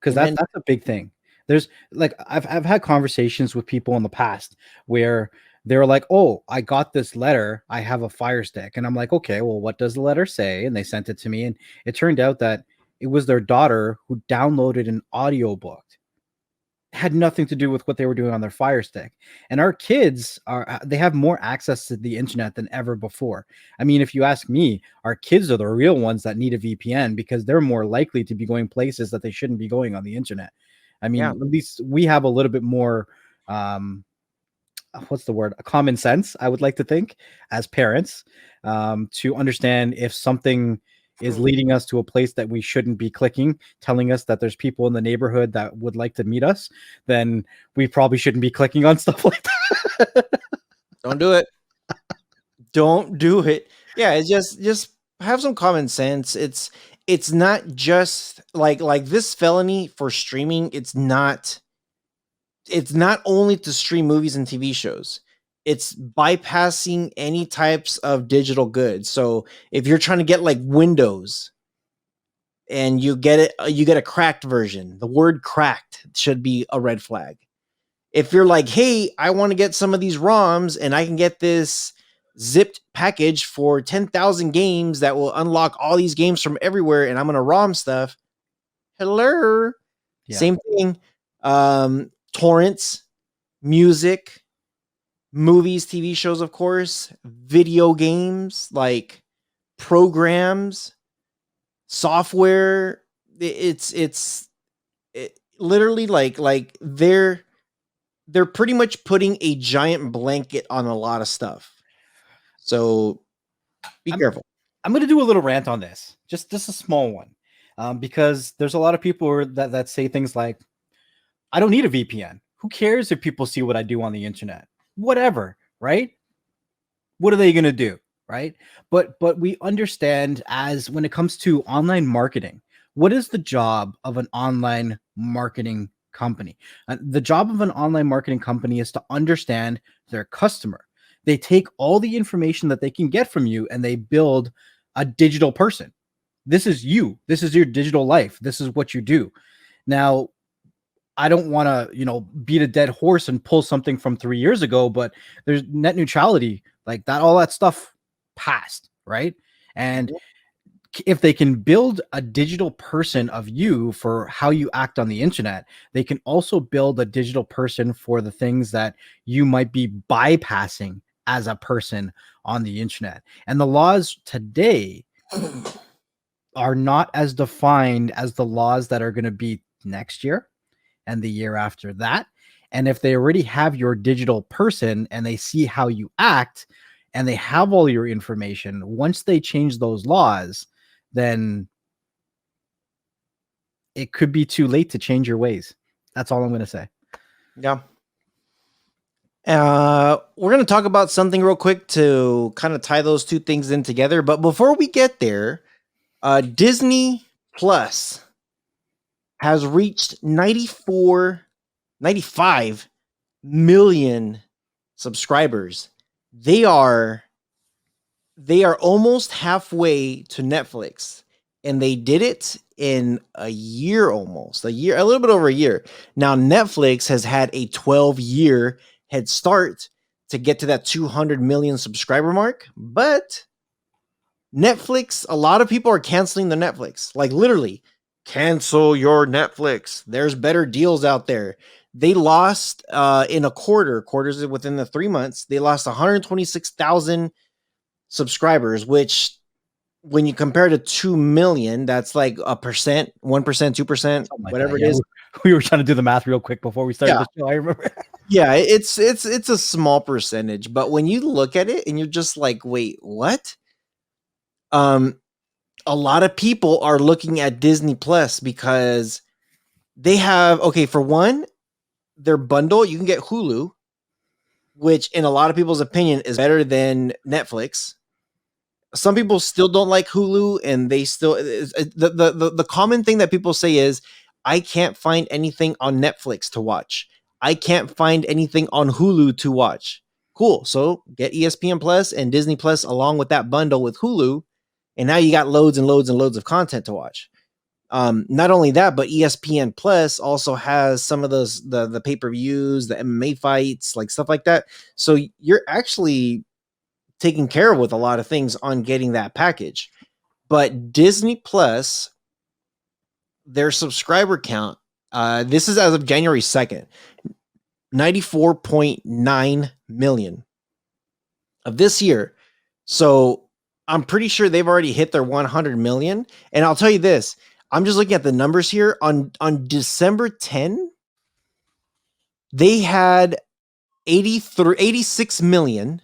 Because Amen. that's a big thing. There's like I've had conversations with people in the past where they're like, "Oh, I got this letter. I have a Fire Stick," and I'm like, "Okay, well, what does the letter say?" And they sent it to me, and it turned out that It was their daughter who downloaded an audiobook. Had nothing to do with what they were doing on their Fire Stick. And our kids they have more access to the internet than ever before. I mean, if you ask me, our kids are the real ones that need a VPN because they're more likely to be going places that they shouldn't be going on the internet. I mean, Yeah. at least we have a little bit more what's the word? A common sense, I would like to think, as parents, to understand if something is leading us to a place that we shouldn't be clicking, telling us that there's people in the neighborhood that would like to meet us, then we probably shouldn't be clicking on stuff like that. Don't do it. Don't do it. Yeah, it's just have some common sense. It's not just like this felony for streaming. It's not only to stream movies and TV shows. It's bypassing any types of digital goods. So if you're trying to get like Windows and you get a cracked version, the word cracked should be a red flag. If you're like, hey, I want to get some of these ROMs and I can get this zipped package for 10,000 games that will unlock all these games from everywhere and I'm going to ROM stuff. Hello. Yeah. Same thing. Torrents, music, movies, TV shows, of course, video games, like programs, software. It literally like they're pretty much putting a giant blanket on a lot of stuff. So be careful. I'm going to do a little rant on this, just a small one, because there's a lot of people that say things like, I don't need a VPN. Who cares if people see what I do on the internet? Whatever, right? What are they going to do, right? But we understand, as when it comes to online marketing, what is the job of an online marketing company? The job of an online marketing company is to understand their customer. They take all the information that they can get from you and they build a digital person. This is you. This is your digital life. This is what you do. Now, I don't want to, beat a dead horse and pull something from 3 years ago, but there's net neutrality, like that, all that stuff passed, right? And if they can build a digital person of you for how you act on the internet, they can also build a digital person for the things that you might be bypassing as a person on the internet. And the laws today are not as defined as the laws that are going to be next year and the year after that. And if they already have your digital person and they see how you act and they have all your information, once they change those laws, then it could be too late to change your ways. That's all I'm going to say. Yeah. We're going to talk about something real quick to kind of tie those two things in together. But before we get there, Disney Plus has reached 95 million subscribers. They are almost halfway to Netflix, and they did it in a year, a little bit over a year. Now Netflix has had a 12-year head start to get to that 200 million subscriber mark, but Netflix, a lot of people are canceling the Netflix. Like literally, cancel your Netflix. There's better deals out there. They lost in a quarters within the 3 months, they lost 126,000 subscribers, which when you compare to 2 million, that's like a percent, 1%, 2%, Like whatever that. it Yeah, is. we were trying to do the math real quick before we started Yeah. the show. I remember. Yeah, it's a small percentage, but when you look at it and you're just like, wait, what? A lot of people are looking at Disney Plus because they have, okay, for one, their bundle, you can get Hulu, which in a lot of people's opinion is better than Netflix. Some people still don't like Hulu, and they still the common thing that people say is, I can't find anything on Netflix to watch. I can't find anything on Hulu to watch. Cool. So get ESPN Plus and Disney Plus along with that bundle with Hulu, and now you got loads and loads and loads of content to watch. Not only that, but ESPN Plus also has some of those the pay-per-views, the MMA fights, like stuff like that. So you're actually taken care of with a lot of things on getting that package. But Disney Plus their subscriber count, this is as of January 2nd, 94.9 million of this year. So I'm pretty sure they've already hit their 100 million. And I'll tell you this, I'm just looking at the numbers here on December 10, they had 86 million.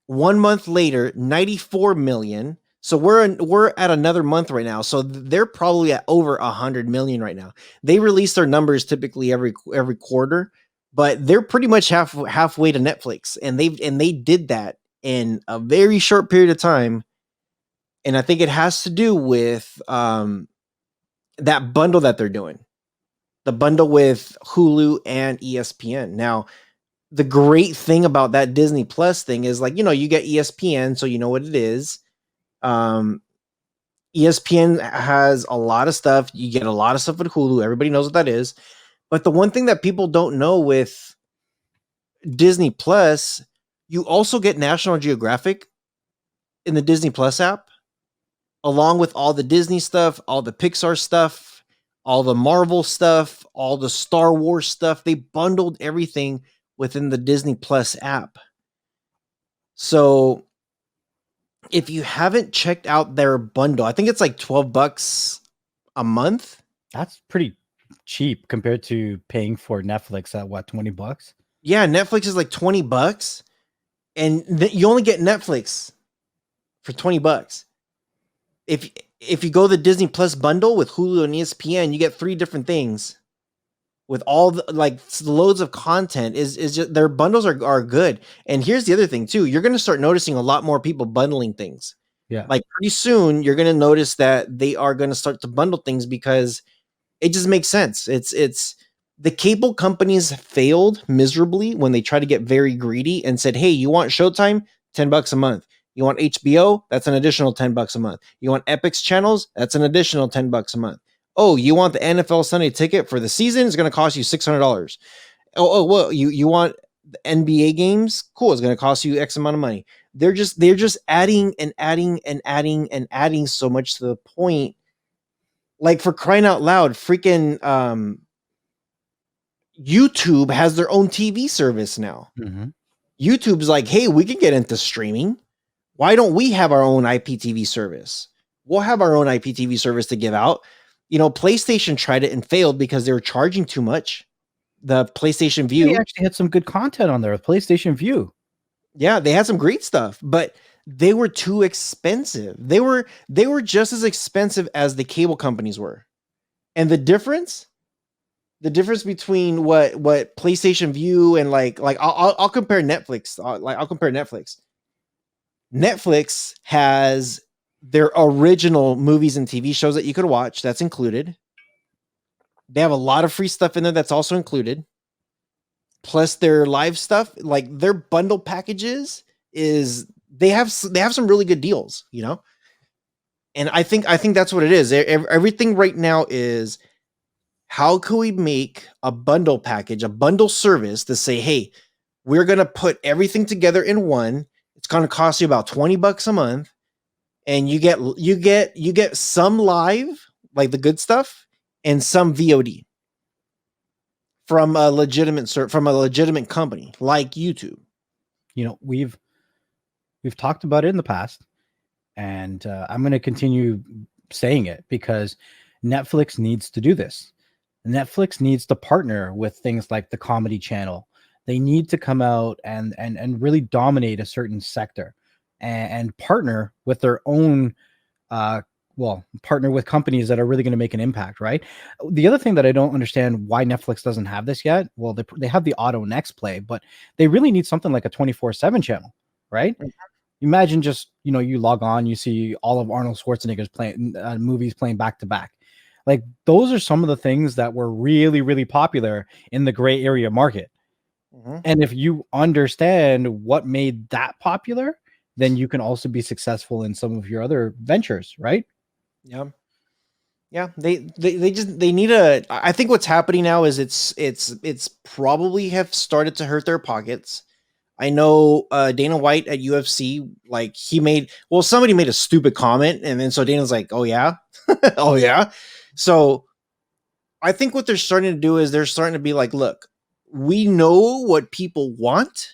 1 month later, 94 million. So we're at another month right now. So they're probably at over 100 million right now. They release their numbers typically every quarter, but they're pretty much halfway to Netflix, and they did that in a very short period of time. And I think it has to do with that bundle that they're doing, the bundle with Hulu and ESPN. Now, the great thing about that Disney Plus thing is, like, you get ESPN, so you know what it is. ESPN has a lot of stuff. You get a lot of stuff with Hulu. Everybody knows what that is. But the one thing that people don't know with Disney Plus, you also get National Geographic in the Disney Plus app, along with all the Disney stuff, all the Pixar stuff, all the Marvel stuff, all the Star Wars stuff. They bundled everything within the Disney Plus app. So if you haven't checked out their bundle, I think it's like $12 a month. That's pretty cheap compared to paying for Netflix at what, $20? Yeah, Netflix is like $20, and you only get Netflix for $20. If you go the Disney Plus bundle with Hulu and ESPN, you get 3 different things with all the, like, loads of content. Is just, their bundles are good. And here's the other thing too, you're going to start noticing a lot more people bundling things. Yeah. Like, pretty soon you're going to notice that they are going to start to bundle things, because it just makes sense. It's the cable companies failed miserably when they tried to get very greedy and said, hey, you want Showtime? $10 a month. You want HBO? That's an additional $10 a month. You want Epix channels? That's an additional $10 a month. Oh, you want the NFL Sunday ticket for the season? It's going to cost you $600. Well, you want the NBA games? Cool, it's going to cost you X amount of money. They're just adding and adding and adding and adding so much, to the point, like, for crying out loud, freaking YouTube has their own TV service now. Mm-hmm. YouTube's like, hey, we can get into streaming. Why don't we have our own IPTV service? We'll have our own IPTV service to give out. PlayStation tried it and failed because they were charging too much. The PlayStation View. They actually had some good content on there with PlayStation View. Yeah, they had some great stuff, but they were too expensive. They were just as expensive as the cable companies were. And the difference between what PlayStation View and like I'll compare Netflix. I'll compare Netflix. Netflix has their original movies and TV shows that you could watch. That's included. They have a lot of free stuff in there that's also included. Plus their live stuff, like their bundle packages, is they have some really good deals, And I think that's what it is. Everything right now is, how can we make a bundle package, a bundle service to say, hey, we're going to put everything together in one. It's going to cost you about $20 a month, and you get some live, like the good stuff, and some VOD from a legitimate company like YouTube. We've talked about it in the past, and I'm going to continue saying it, because Netflix needs to do this. Netflix needs to partner with things like the Comedy Channel. They need to come out and really dominate a certain sector, and partner with their own partner with companies that are really going to make an impact, right? The other thing that I don't understand why Netflix doesn't have this yet, well, they have the Auto Next Play, but they really need something like a 24/7 channel, right? Mm-hmm. Imagine just, you log on, you see all of Arnold Schwarzenegger's movies playing back to back. Like, those are some of the things that were really, really popular in the gray area market. Mm-hmm. And if you understand what made that popular, then you can also be successful in some of your other ventures, right? Yeah. Yeah. They need I think what's happening now is it's probably have started to hurt their pockets. I know Dana White at UFC, somebody made a stupid comment, and then so Dana's like, oh yeah, oh yeah. So I think what they're starting to do is they're starting to be like, look, we know what people want.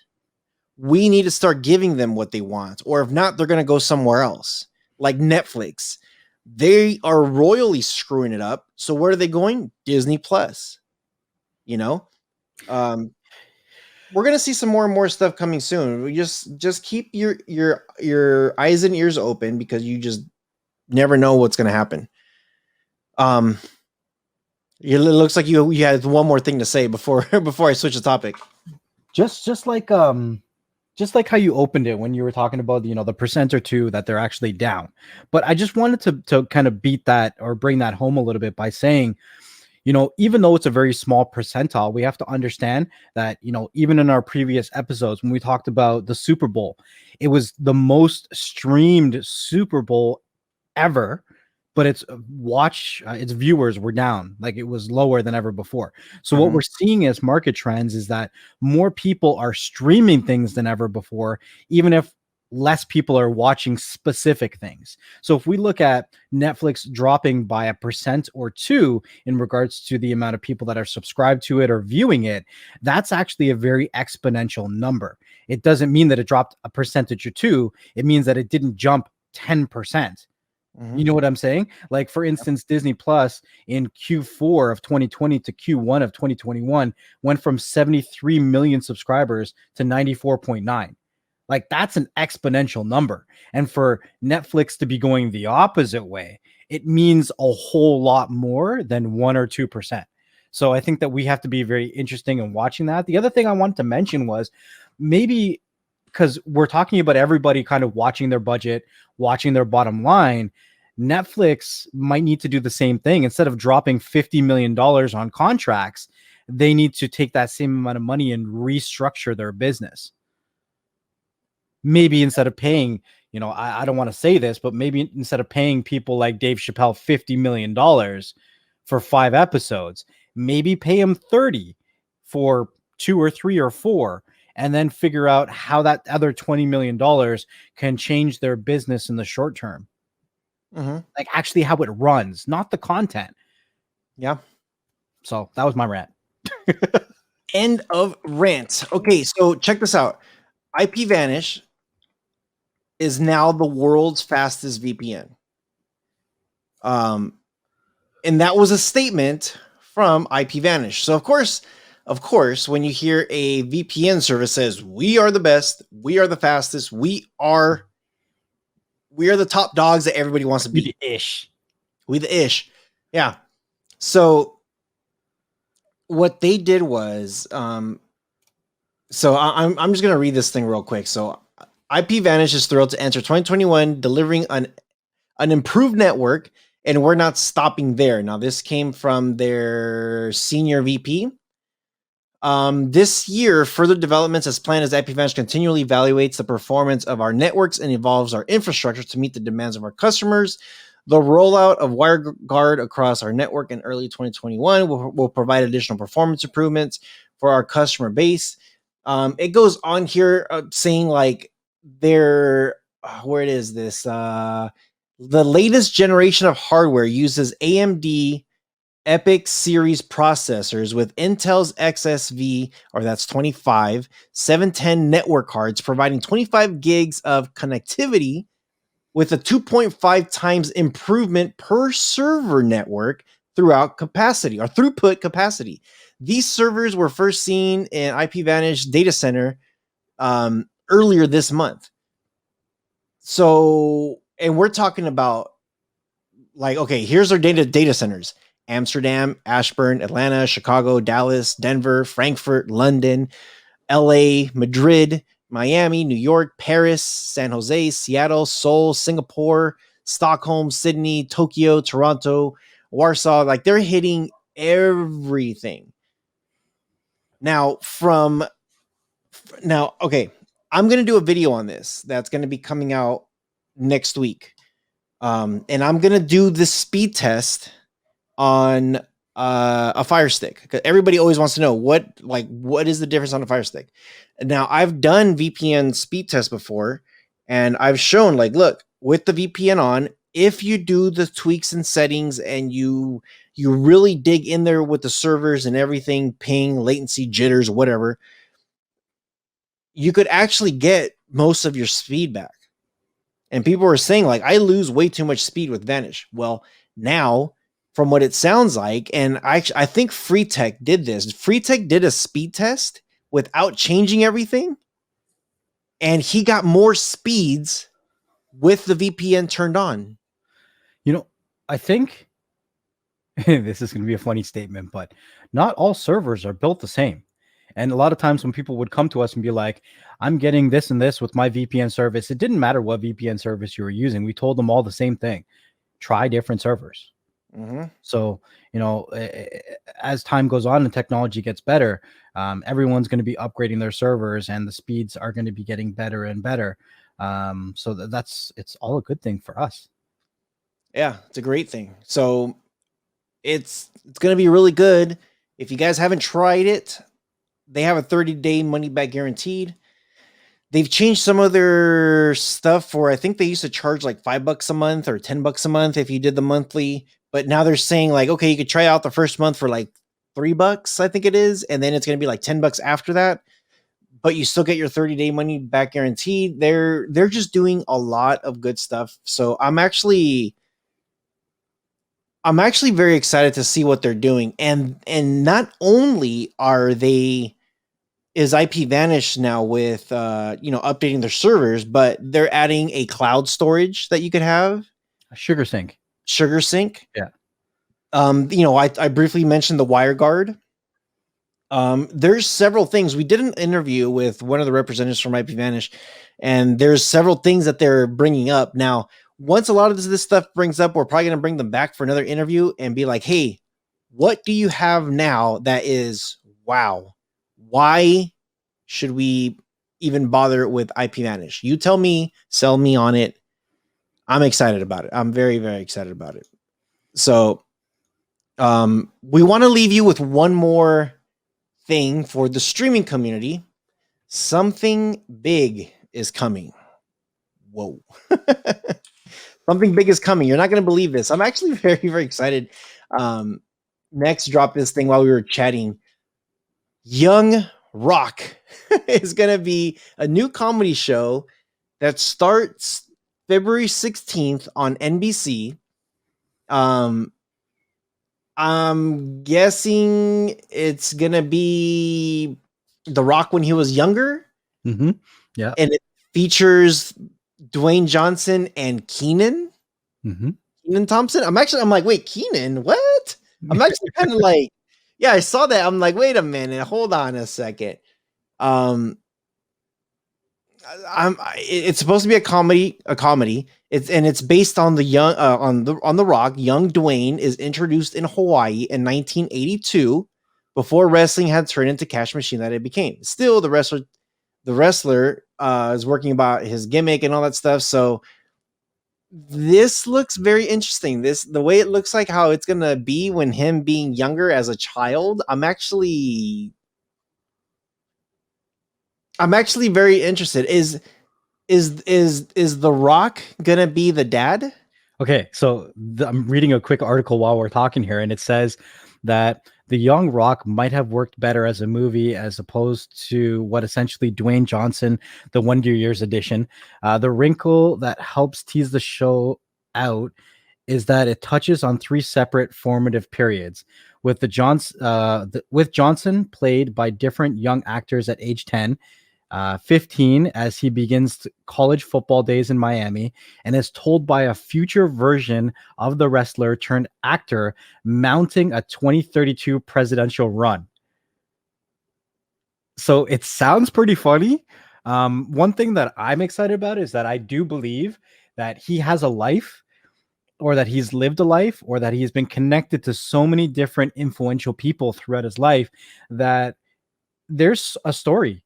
We need to start giving them what they want. Or if not, they're going to go somewhere else. Like Netflix. They are royally screwing it up. So where are they going? Disney Plus. You know? We're gonna see some more and more stuff coming soon. We just keep your eyes and ears open because you just never know what's gonna happen. Um, it looks like you had one more thing to say before before I switch the topic. Just like how you opened it when you were talking about the percent or two that they're actually down. But I just wanted to kind of beat that or bring that home a little bit by saying, even though it's a very small percentile, we have to understand that, even in our previous episodes, when we talked about the Super Bowl, it was the most streamed Super Bowl ever, but its viewers were down, like it was lower than ever before. So what we're seeing as market trends is that more people are streaming things than ever before, even if less people are watching specific things. So if we look at Netflix dropping by 1% or 2% in regards to the amount of people that are subscribed to it or viewing it, that's actually a very exponential number. It doesn't mean that it dropped a percentage or 2%. It means that it didn't jump 10%. You know what I'm saying? Like, for instance, Disney Plus in Q4 of 2020 to Q1 of 2021 went from 73 million subscribers to 94.9. Like, that's an exponential number. And for Netflix to be going the opposite way, it means a whole lot more than 1 or 2%. So I think that we have to be very interesting in watching that. The other thing I wanted to mention was maybe, because we're talking about everybody kind of watching their budget, watching their bottom line, Netflix might need to do the same thing. Instead of dropping $50 million on contracts, they need to take that same amount of money and restructure their business. Maybe instead of paying, I don't want to say this, but maybe instead of paying people like Dave Chappelle $50 million for 5 episodes, maybe pay him 30 for 2 or 3 or 4, and then figure out how that other $20 million can change their business in the short term. Like, actually how it runs, not the content. Yeah. So that was my rant. End of rant. Okay, so check this out. IPVanish is now the world's fastest VPN. And that was a statement from IPVanish. So of course, when you hear a VPN service says we are the best, we are the fastest, we are the top dogs that everybody wants to be. We the ish. Yeah. So what they did was, so I'm just gonna read this thing real quick. So IPVanish is thrilled to enter 2021 delivering an improved network, and we're not stopping there. Now, this came from their senior VP. This year, further developments as planned as IPVanish continually evaluates the performance of our networks and evolves our infrastructure to meet the demands of our customers. The rollout of WireGuard across our network in early 2021 will provide additional performance improvements for our customer base. It goes on here saying like where it is this the latest generation of hardware uses AMD EPYC series processors with Intel's XSV, or that's 25, 710 network cards, providing 25 gigs of connectivity with a 2.5 times improvement per server network throughout capacity or throughput capacity. These servers were first seen in IPVanish data center earlier this month. So, and we're talking about like, okay, here's our data centers: Amsterdam, Ashburn, Atlanta, Chicago, Dallas, Denver, Frankfurt, London, LA, Madrid, Miami, New York, Paris, San Jose, Seattle, Seoul, Singapore, Stockholm, Sydney, Tokyo, Toronto, Warsaw. Like, they're hitting everything. Now, okay, I'm going to do a video on this that's going to be coming out next week. And I'm going to do the speed test on a Fire Stick, because everybody always wants to know what is the difference on a Fire Stick. Now, I've done VPN speed tests before, and I've shown, like, look, with the VPN on, if you do the tweaks and settings and you really dig in there with the servers and everything, ping, latency, jitters, whatever, you could actually get most of your speed back. And people were saying, like, I lose way too much speed with Vanish. Well, now, from what it sounds like, and I think Free Tech did this. Free Tech did a speed test without changing everything, and he got more speeds with the VPN turned on. You know, I think this is going to be a funny statement, but not all servers are built the same. And a lot of times when people would come to us and be like, I'm getting this and this with my VPN service, it didn't matter what VPN service you were using. We told them all the same thing. Try different servers. Mm-hmm. So, as time goes on and technology gets better, everyone's going to be upgrading their servers and the speeds are going to be getting better and better. So it's all a good thing for us. Yeah, it's a great thing. So it's going to be really good. If you guys haven't tried it, they have a 30-day money back guaranteed. They've changed some of their stuff for, I think they used to charge like $5 a month or $10 a month if you did the monthly, but now they're saying like, okay, you could try out the first month for like $3, I think it is, and then it's going to be like $10 after that, but you still get your 30-day money back guaranteed. They're just doing a lot of good stuff. So I'm actually very excited to see what they're doing. And not only is IPVanish now with updating their servers, but they're adding a cloud storage that you could have. A sugar sync. Yeah. I briefly mentioned the WireGuard. There's several things. We did an interview with one of the representatives from IPVanish, and there's several things that they're bringing up. Now, once a lot of this stuff brings up, we're probably going to bring them back for another interview and be like, hey, what do you have now that is wow? Why should we even bother with IPVanish? You tell me, sell me on it. I'm excited about it. I'm very, very excited about it. So we want to leave you with one more thing for the streaming community. Something big is coming. Whoa. Something big is coming. You're not going to believe this. I'm actually very, very excited. Next dropped this thing while we were chatting. Young Rock is going to be a new comedy show that starts February 16th on NBC. I'm guessing it's going to be The Rock when he was younger. Mm-hmm. Yeah. And it features Dwayne Johnson and Keenan. Mm-hmm. Keenan Thompson. I'm like, wait, Keenan? What? I'm actually kind of like, yeah, I saw that. I'm like, wait a minute, hold on a second. It's supposed to be a comedy. It's based on the young on the Rock. Young Dwayne is introduced in Hawaii in 1982 before wrestling had turned into cash machine that it became. Still, the wrestler is working about his gimmick and all that stuff. So this looks very interesting. The way it looks like how it's gonna be when him being younger as a child. I'm actually very interested. Is The Rock gonna be the dad? Okay, so I'm reading a quick article while we're talking here, and it says that the young Rock might have worked better as a movie as opposed to what essentially Dwayne Johnson, the Wonder Years edition. The wrinkle that helps tease the show out is that it touches on three separate formative periods, with with Johnson played by different young actors at age 10. 15 as he begins college football days in Miami, and is told by a future version of the wrestler turned actor mounting a 2032 presidential run. So it sounds pretty funny. One thing that I'm excited about is that I do believe that he has a life, or that he's lived a life, or that he's been connected to so many different influential people throughout his life that there's a story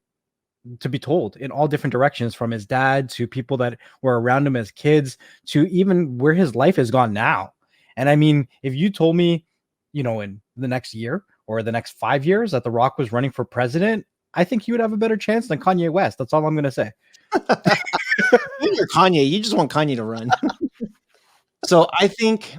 to be told in all different directions, from his dad to people that were around him as kids to even where his life has gone now. And I mean, if you told me, in the next year or the next 5 years that The Rock was running for president, I think he would have a better chance than Kanye West. That's all I'm going to say. You're Kanye. You just want Kanye to run. So I think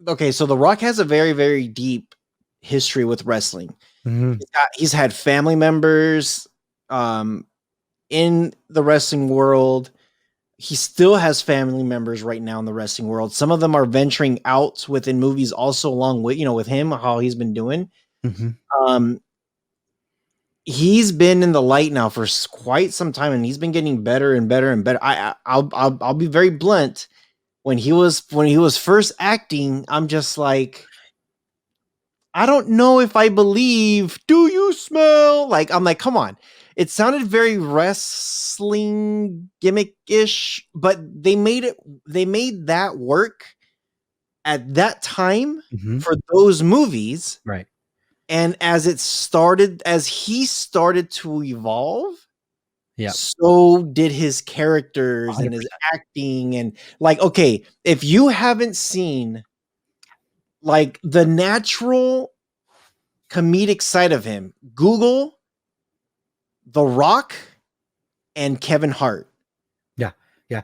okay, so The Rock has a very, very deep history with wrestling. Mhm. He's had family members um, in the wrestling world. He still has family members right now in the wrestling world. Some of them are venturing out within movies also along with, with him, how he's been doing. Mhm. Um, he's been in the light now for quite some time, and he's been getting better and better and better. I'll be very blunt. When he was first acting, I'm just like, I don't know if I believe. Do you smell? Like I'm like, come on. It sounded very wrestling gimmick-ish, but they made that work at that time Mhm. for those movies. Right. And as he started to evolve, Yeah. so did his characters and his 100%. acting. And like, okay, if you haven't seen like the natural comedic side of him, Google The Rock and Kevin Hart. Yeah. Yeah.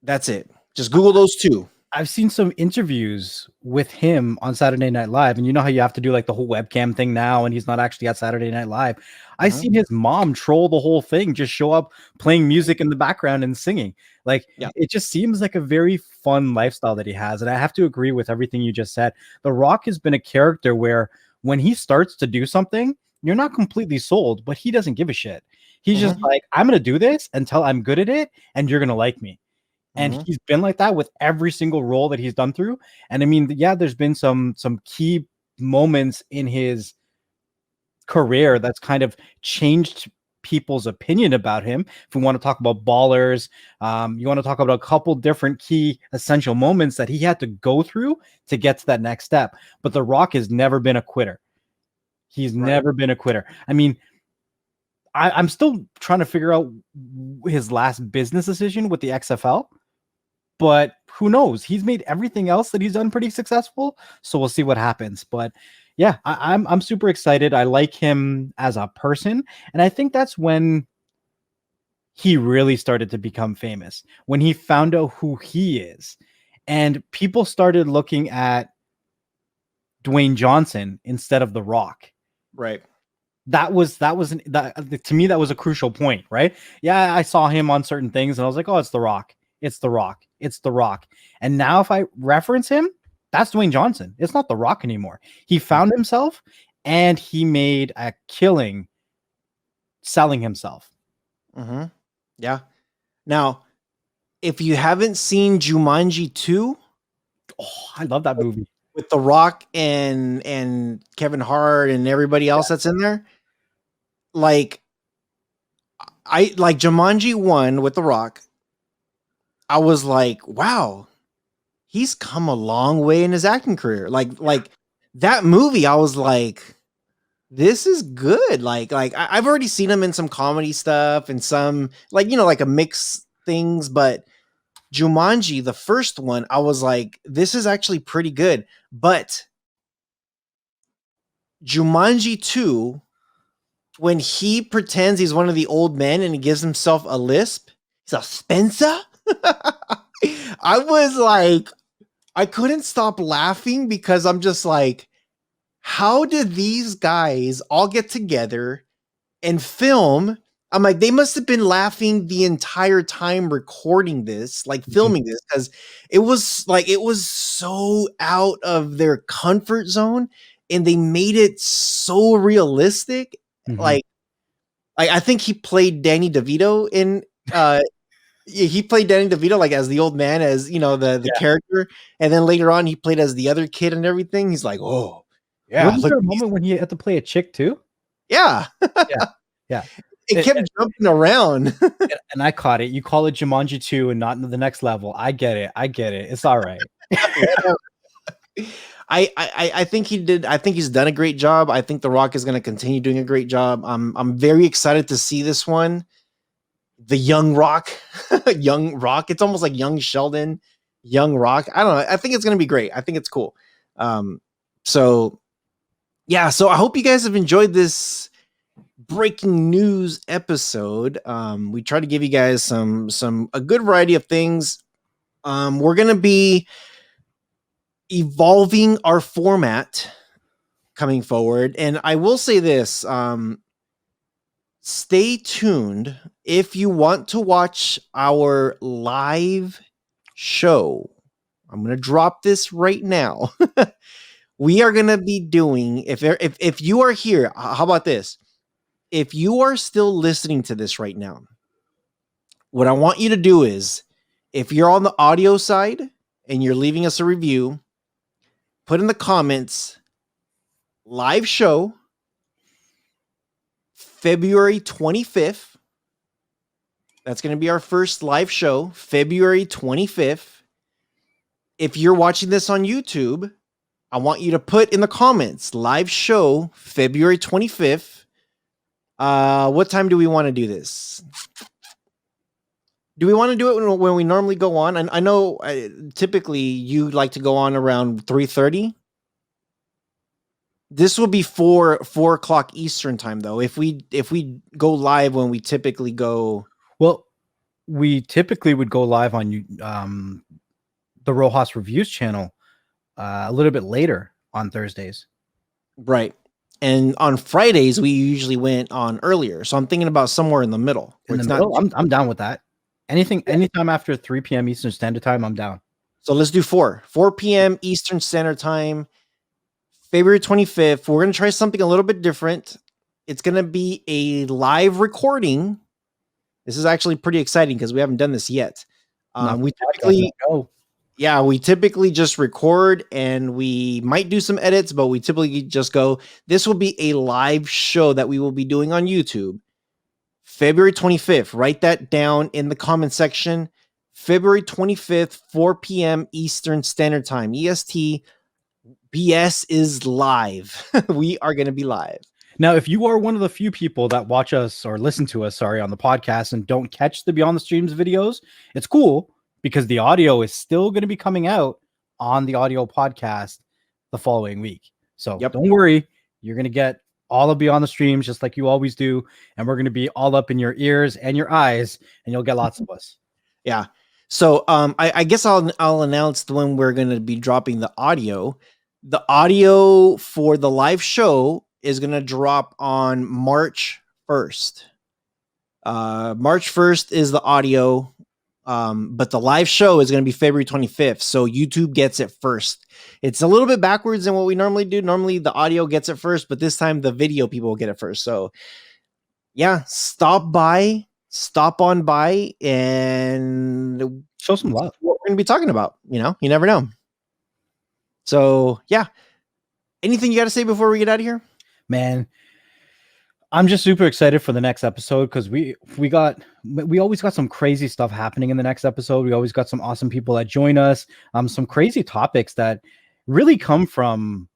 That's it. Just Google those two. I've seen some interviews with him on Saturday Night Live, and you know how you have to do like the whole webcam thing now, and he's not actually at Saturday Night Live. I Mhm. seen his mom troll the whole thing, just show up playing music in the background and singing. Like Yeah. it just seems like a very fun lifestyle that he has, and I have to agree with everything you just said. The Rock has been a character where when he starts to do something, you're not completely sold, but he doesn't give a shit. He's just Mhm. like, I'm gonna do this until I'm good at it, and you're gonna like me. And Mhm. he's been like that with every single role that he's done through. And I mean, yeah, there's been some key moments in his career that's kind of changed people's opinion about him. If we want to talk about ballers, you want to talk about a couple different key essential moments that he had to go through to get to that next step. But The Rock has never been a quitter. He's Right. never been a quitter. I mean, I'm still trying to figure out his last business decision with the XFL, but who knows? He's made everything else that he's done pretty successful. So we'll see what happens. But yeah, I'm super excited. I like him as a person, and I think that's when he really started to become famous, when he found out who he is, and people started looking at Dwayne Johnson instead of The Rock. Right. That to me that was a crucial point, right? Yeah, I saw him on certain things and I was like, oh, it's The Rock, it's The Rock, it's The Rock. And now if I reference him, that's Dwayne Johnson. It's not The Rock anymore. He found himself and he made a killing selling himself. Mm-hmm. Yeah. Now, if you haven't seen Jumanji 2 Oh, I love that movie. with The Rock and Kevin Hart and everybody else that's in there, like I like Jumanji 1 with The Rock, I was like, wow, he's come a long way in his acting career. Like that movie, I was like, this is good. I've already seen him in some comedy stuff and some like a mix things, but Jumanji, the first one, I was like, this is actually pretty good. But Jumanji 2, when he pretends he's one of the old men and he gives himself a lisp, he's a Spencer. I was like, I couldn't stop laughing because I'm just like, how did these guys all get together and film? I'm like, they must have been laughing the entire time recording this, like Mhm, filming this, because it was so out of their comfort zone and they made it so realistic. mhm. Like, I think he played Danny DeVito in yeah, he played Danny DeVito like as the old man, as the Yeah. character, and then later on he played as the other kid and everything. He's like, oh yeah, Wasn't look there at a these, moment when he had to play a chick too? yeah. Yeah, yeah. It kept jumping around. And I caught it. You call it Jumanji 2 and not the next level. I get it. I get it. It's all right. Whatever. I think he did. I think he's done a great job. I think The Rock is going to continue doing a great job. I'm very excited to see this one. The young Rock, young Rock. It's almost like young Sheldon, young Rock. I don't know. I think it's going to be great. I think it's cool. Um, so yeah. So I hope you guys have enjoyed this breaking news episode. We try to give you guys a good variety of things We're going to be evolving our format coming forward. And I will say this, stay tuned if you want to watch our live show. I'm going to drop this right now. We are going to be doing, if you are here, how about this? If you are still listening to this right now, what I want you to do is, if you're on the audio side and you're leaving us a review, put in the comments, live show, February 25th. That's going to be our first live show, February 25th. If you're watching this on YouTube, I want you to put in the comments, live show, February 25th. What time do we want to do this? Do we want to do it when we normally go on? And I know typically you like to go on around 3:30. This will be 4 o'clock Eastern time, though. If we go live when we typically go, Well, we typically would go live on the Rojas Reviews channel a little bit later on Thursdays. right? And on Fridays we usually went on earlier. So I'm thinking about somewhere in the middle. In the middle, I'm down with that. Anytime after 3 p.m. Eastern Standard Time, I'm down. So let's do 4 p.m. Eastern Standard Time, February 25th. We're going to try something a little bit different. It's going to be a live recording. This is actually pretty exciting because we haven't done this yet. We typically just record, and we might do some edits, but we typically just go. This will be a live show that we will be doing on YouTube, February 25th. Write that down in the comment section. February 25th, 4 p.m. Eastern Standard Time, EST. BS is live. We are going to be live. Now, if you are one of the few people that watch us or listen to us, on the podcast and don't catch the Beyond the Streams videos, it's cool because the audio is still going to be coming out on the audio podcast the following week. So Don't worry, you're going to get all of Beyond the Streams just like you always do. And we're going to be all up in your ears and your eyes, and you'll get lots of us. Yeah. So I guess I'll announce when we're going to be dropping the audio. The audio for the live show is going to drop on March 1st. March 1st is the audio, but the live show is going to be February 25th. So YouTube gets it first. It's a little bit backwards than what we normally do. Normally the audio gets it first, but this time the video people will get it first. So yeah, stop on by and show some love. What we're going to be talking about, you never know. So yeah, anything you got to say before we get out of here? Man, I'm just super excited for the next episode because we always got some crazy stuff happening in the next episode. We always got some awesome people that join us. Some crazy topics that really come from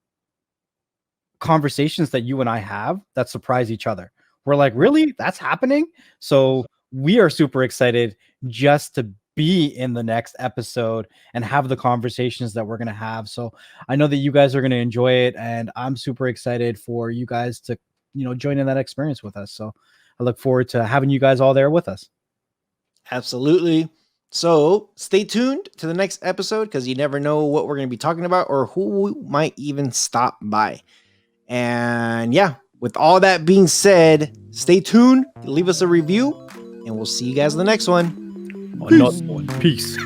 conversations that you and I have that surprise each other. We're like, really? That's happening? So we are super excited just to be in the next episode and have the conversations that we're going to have. So I know that you guys are going to enjoy it, and I'm super excited for you guys to, join in that experience with us. So I look forward to having you guys all there with us. Absolutely. So stay tuned to the next episode because you never know what we're going to be talking about or who might even stop by. And yeah, with all that being said, stay tuned, leave us a review, and we'll see you guys in the next one. Another one. Peace.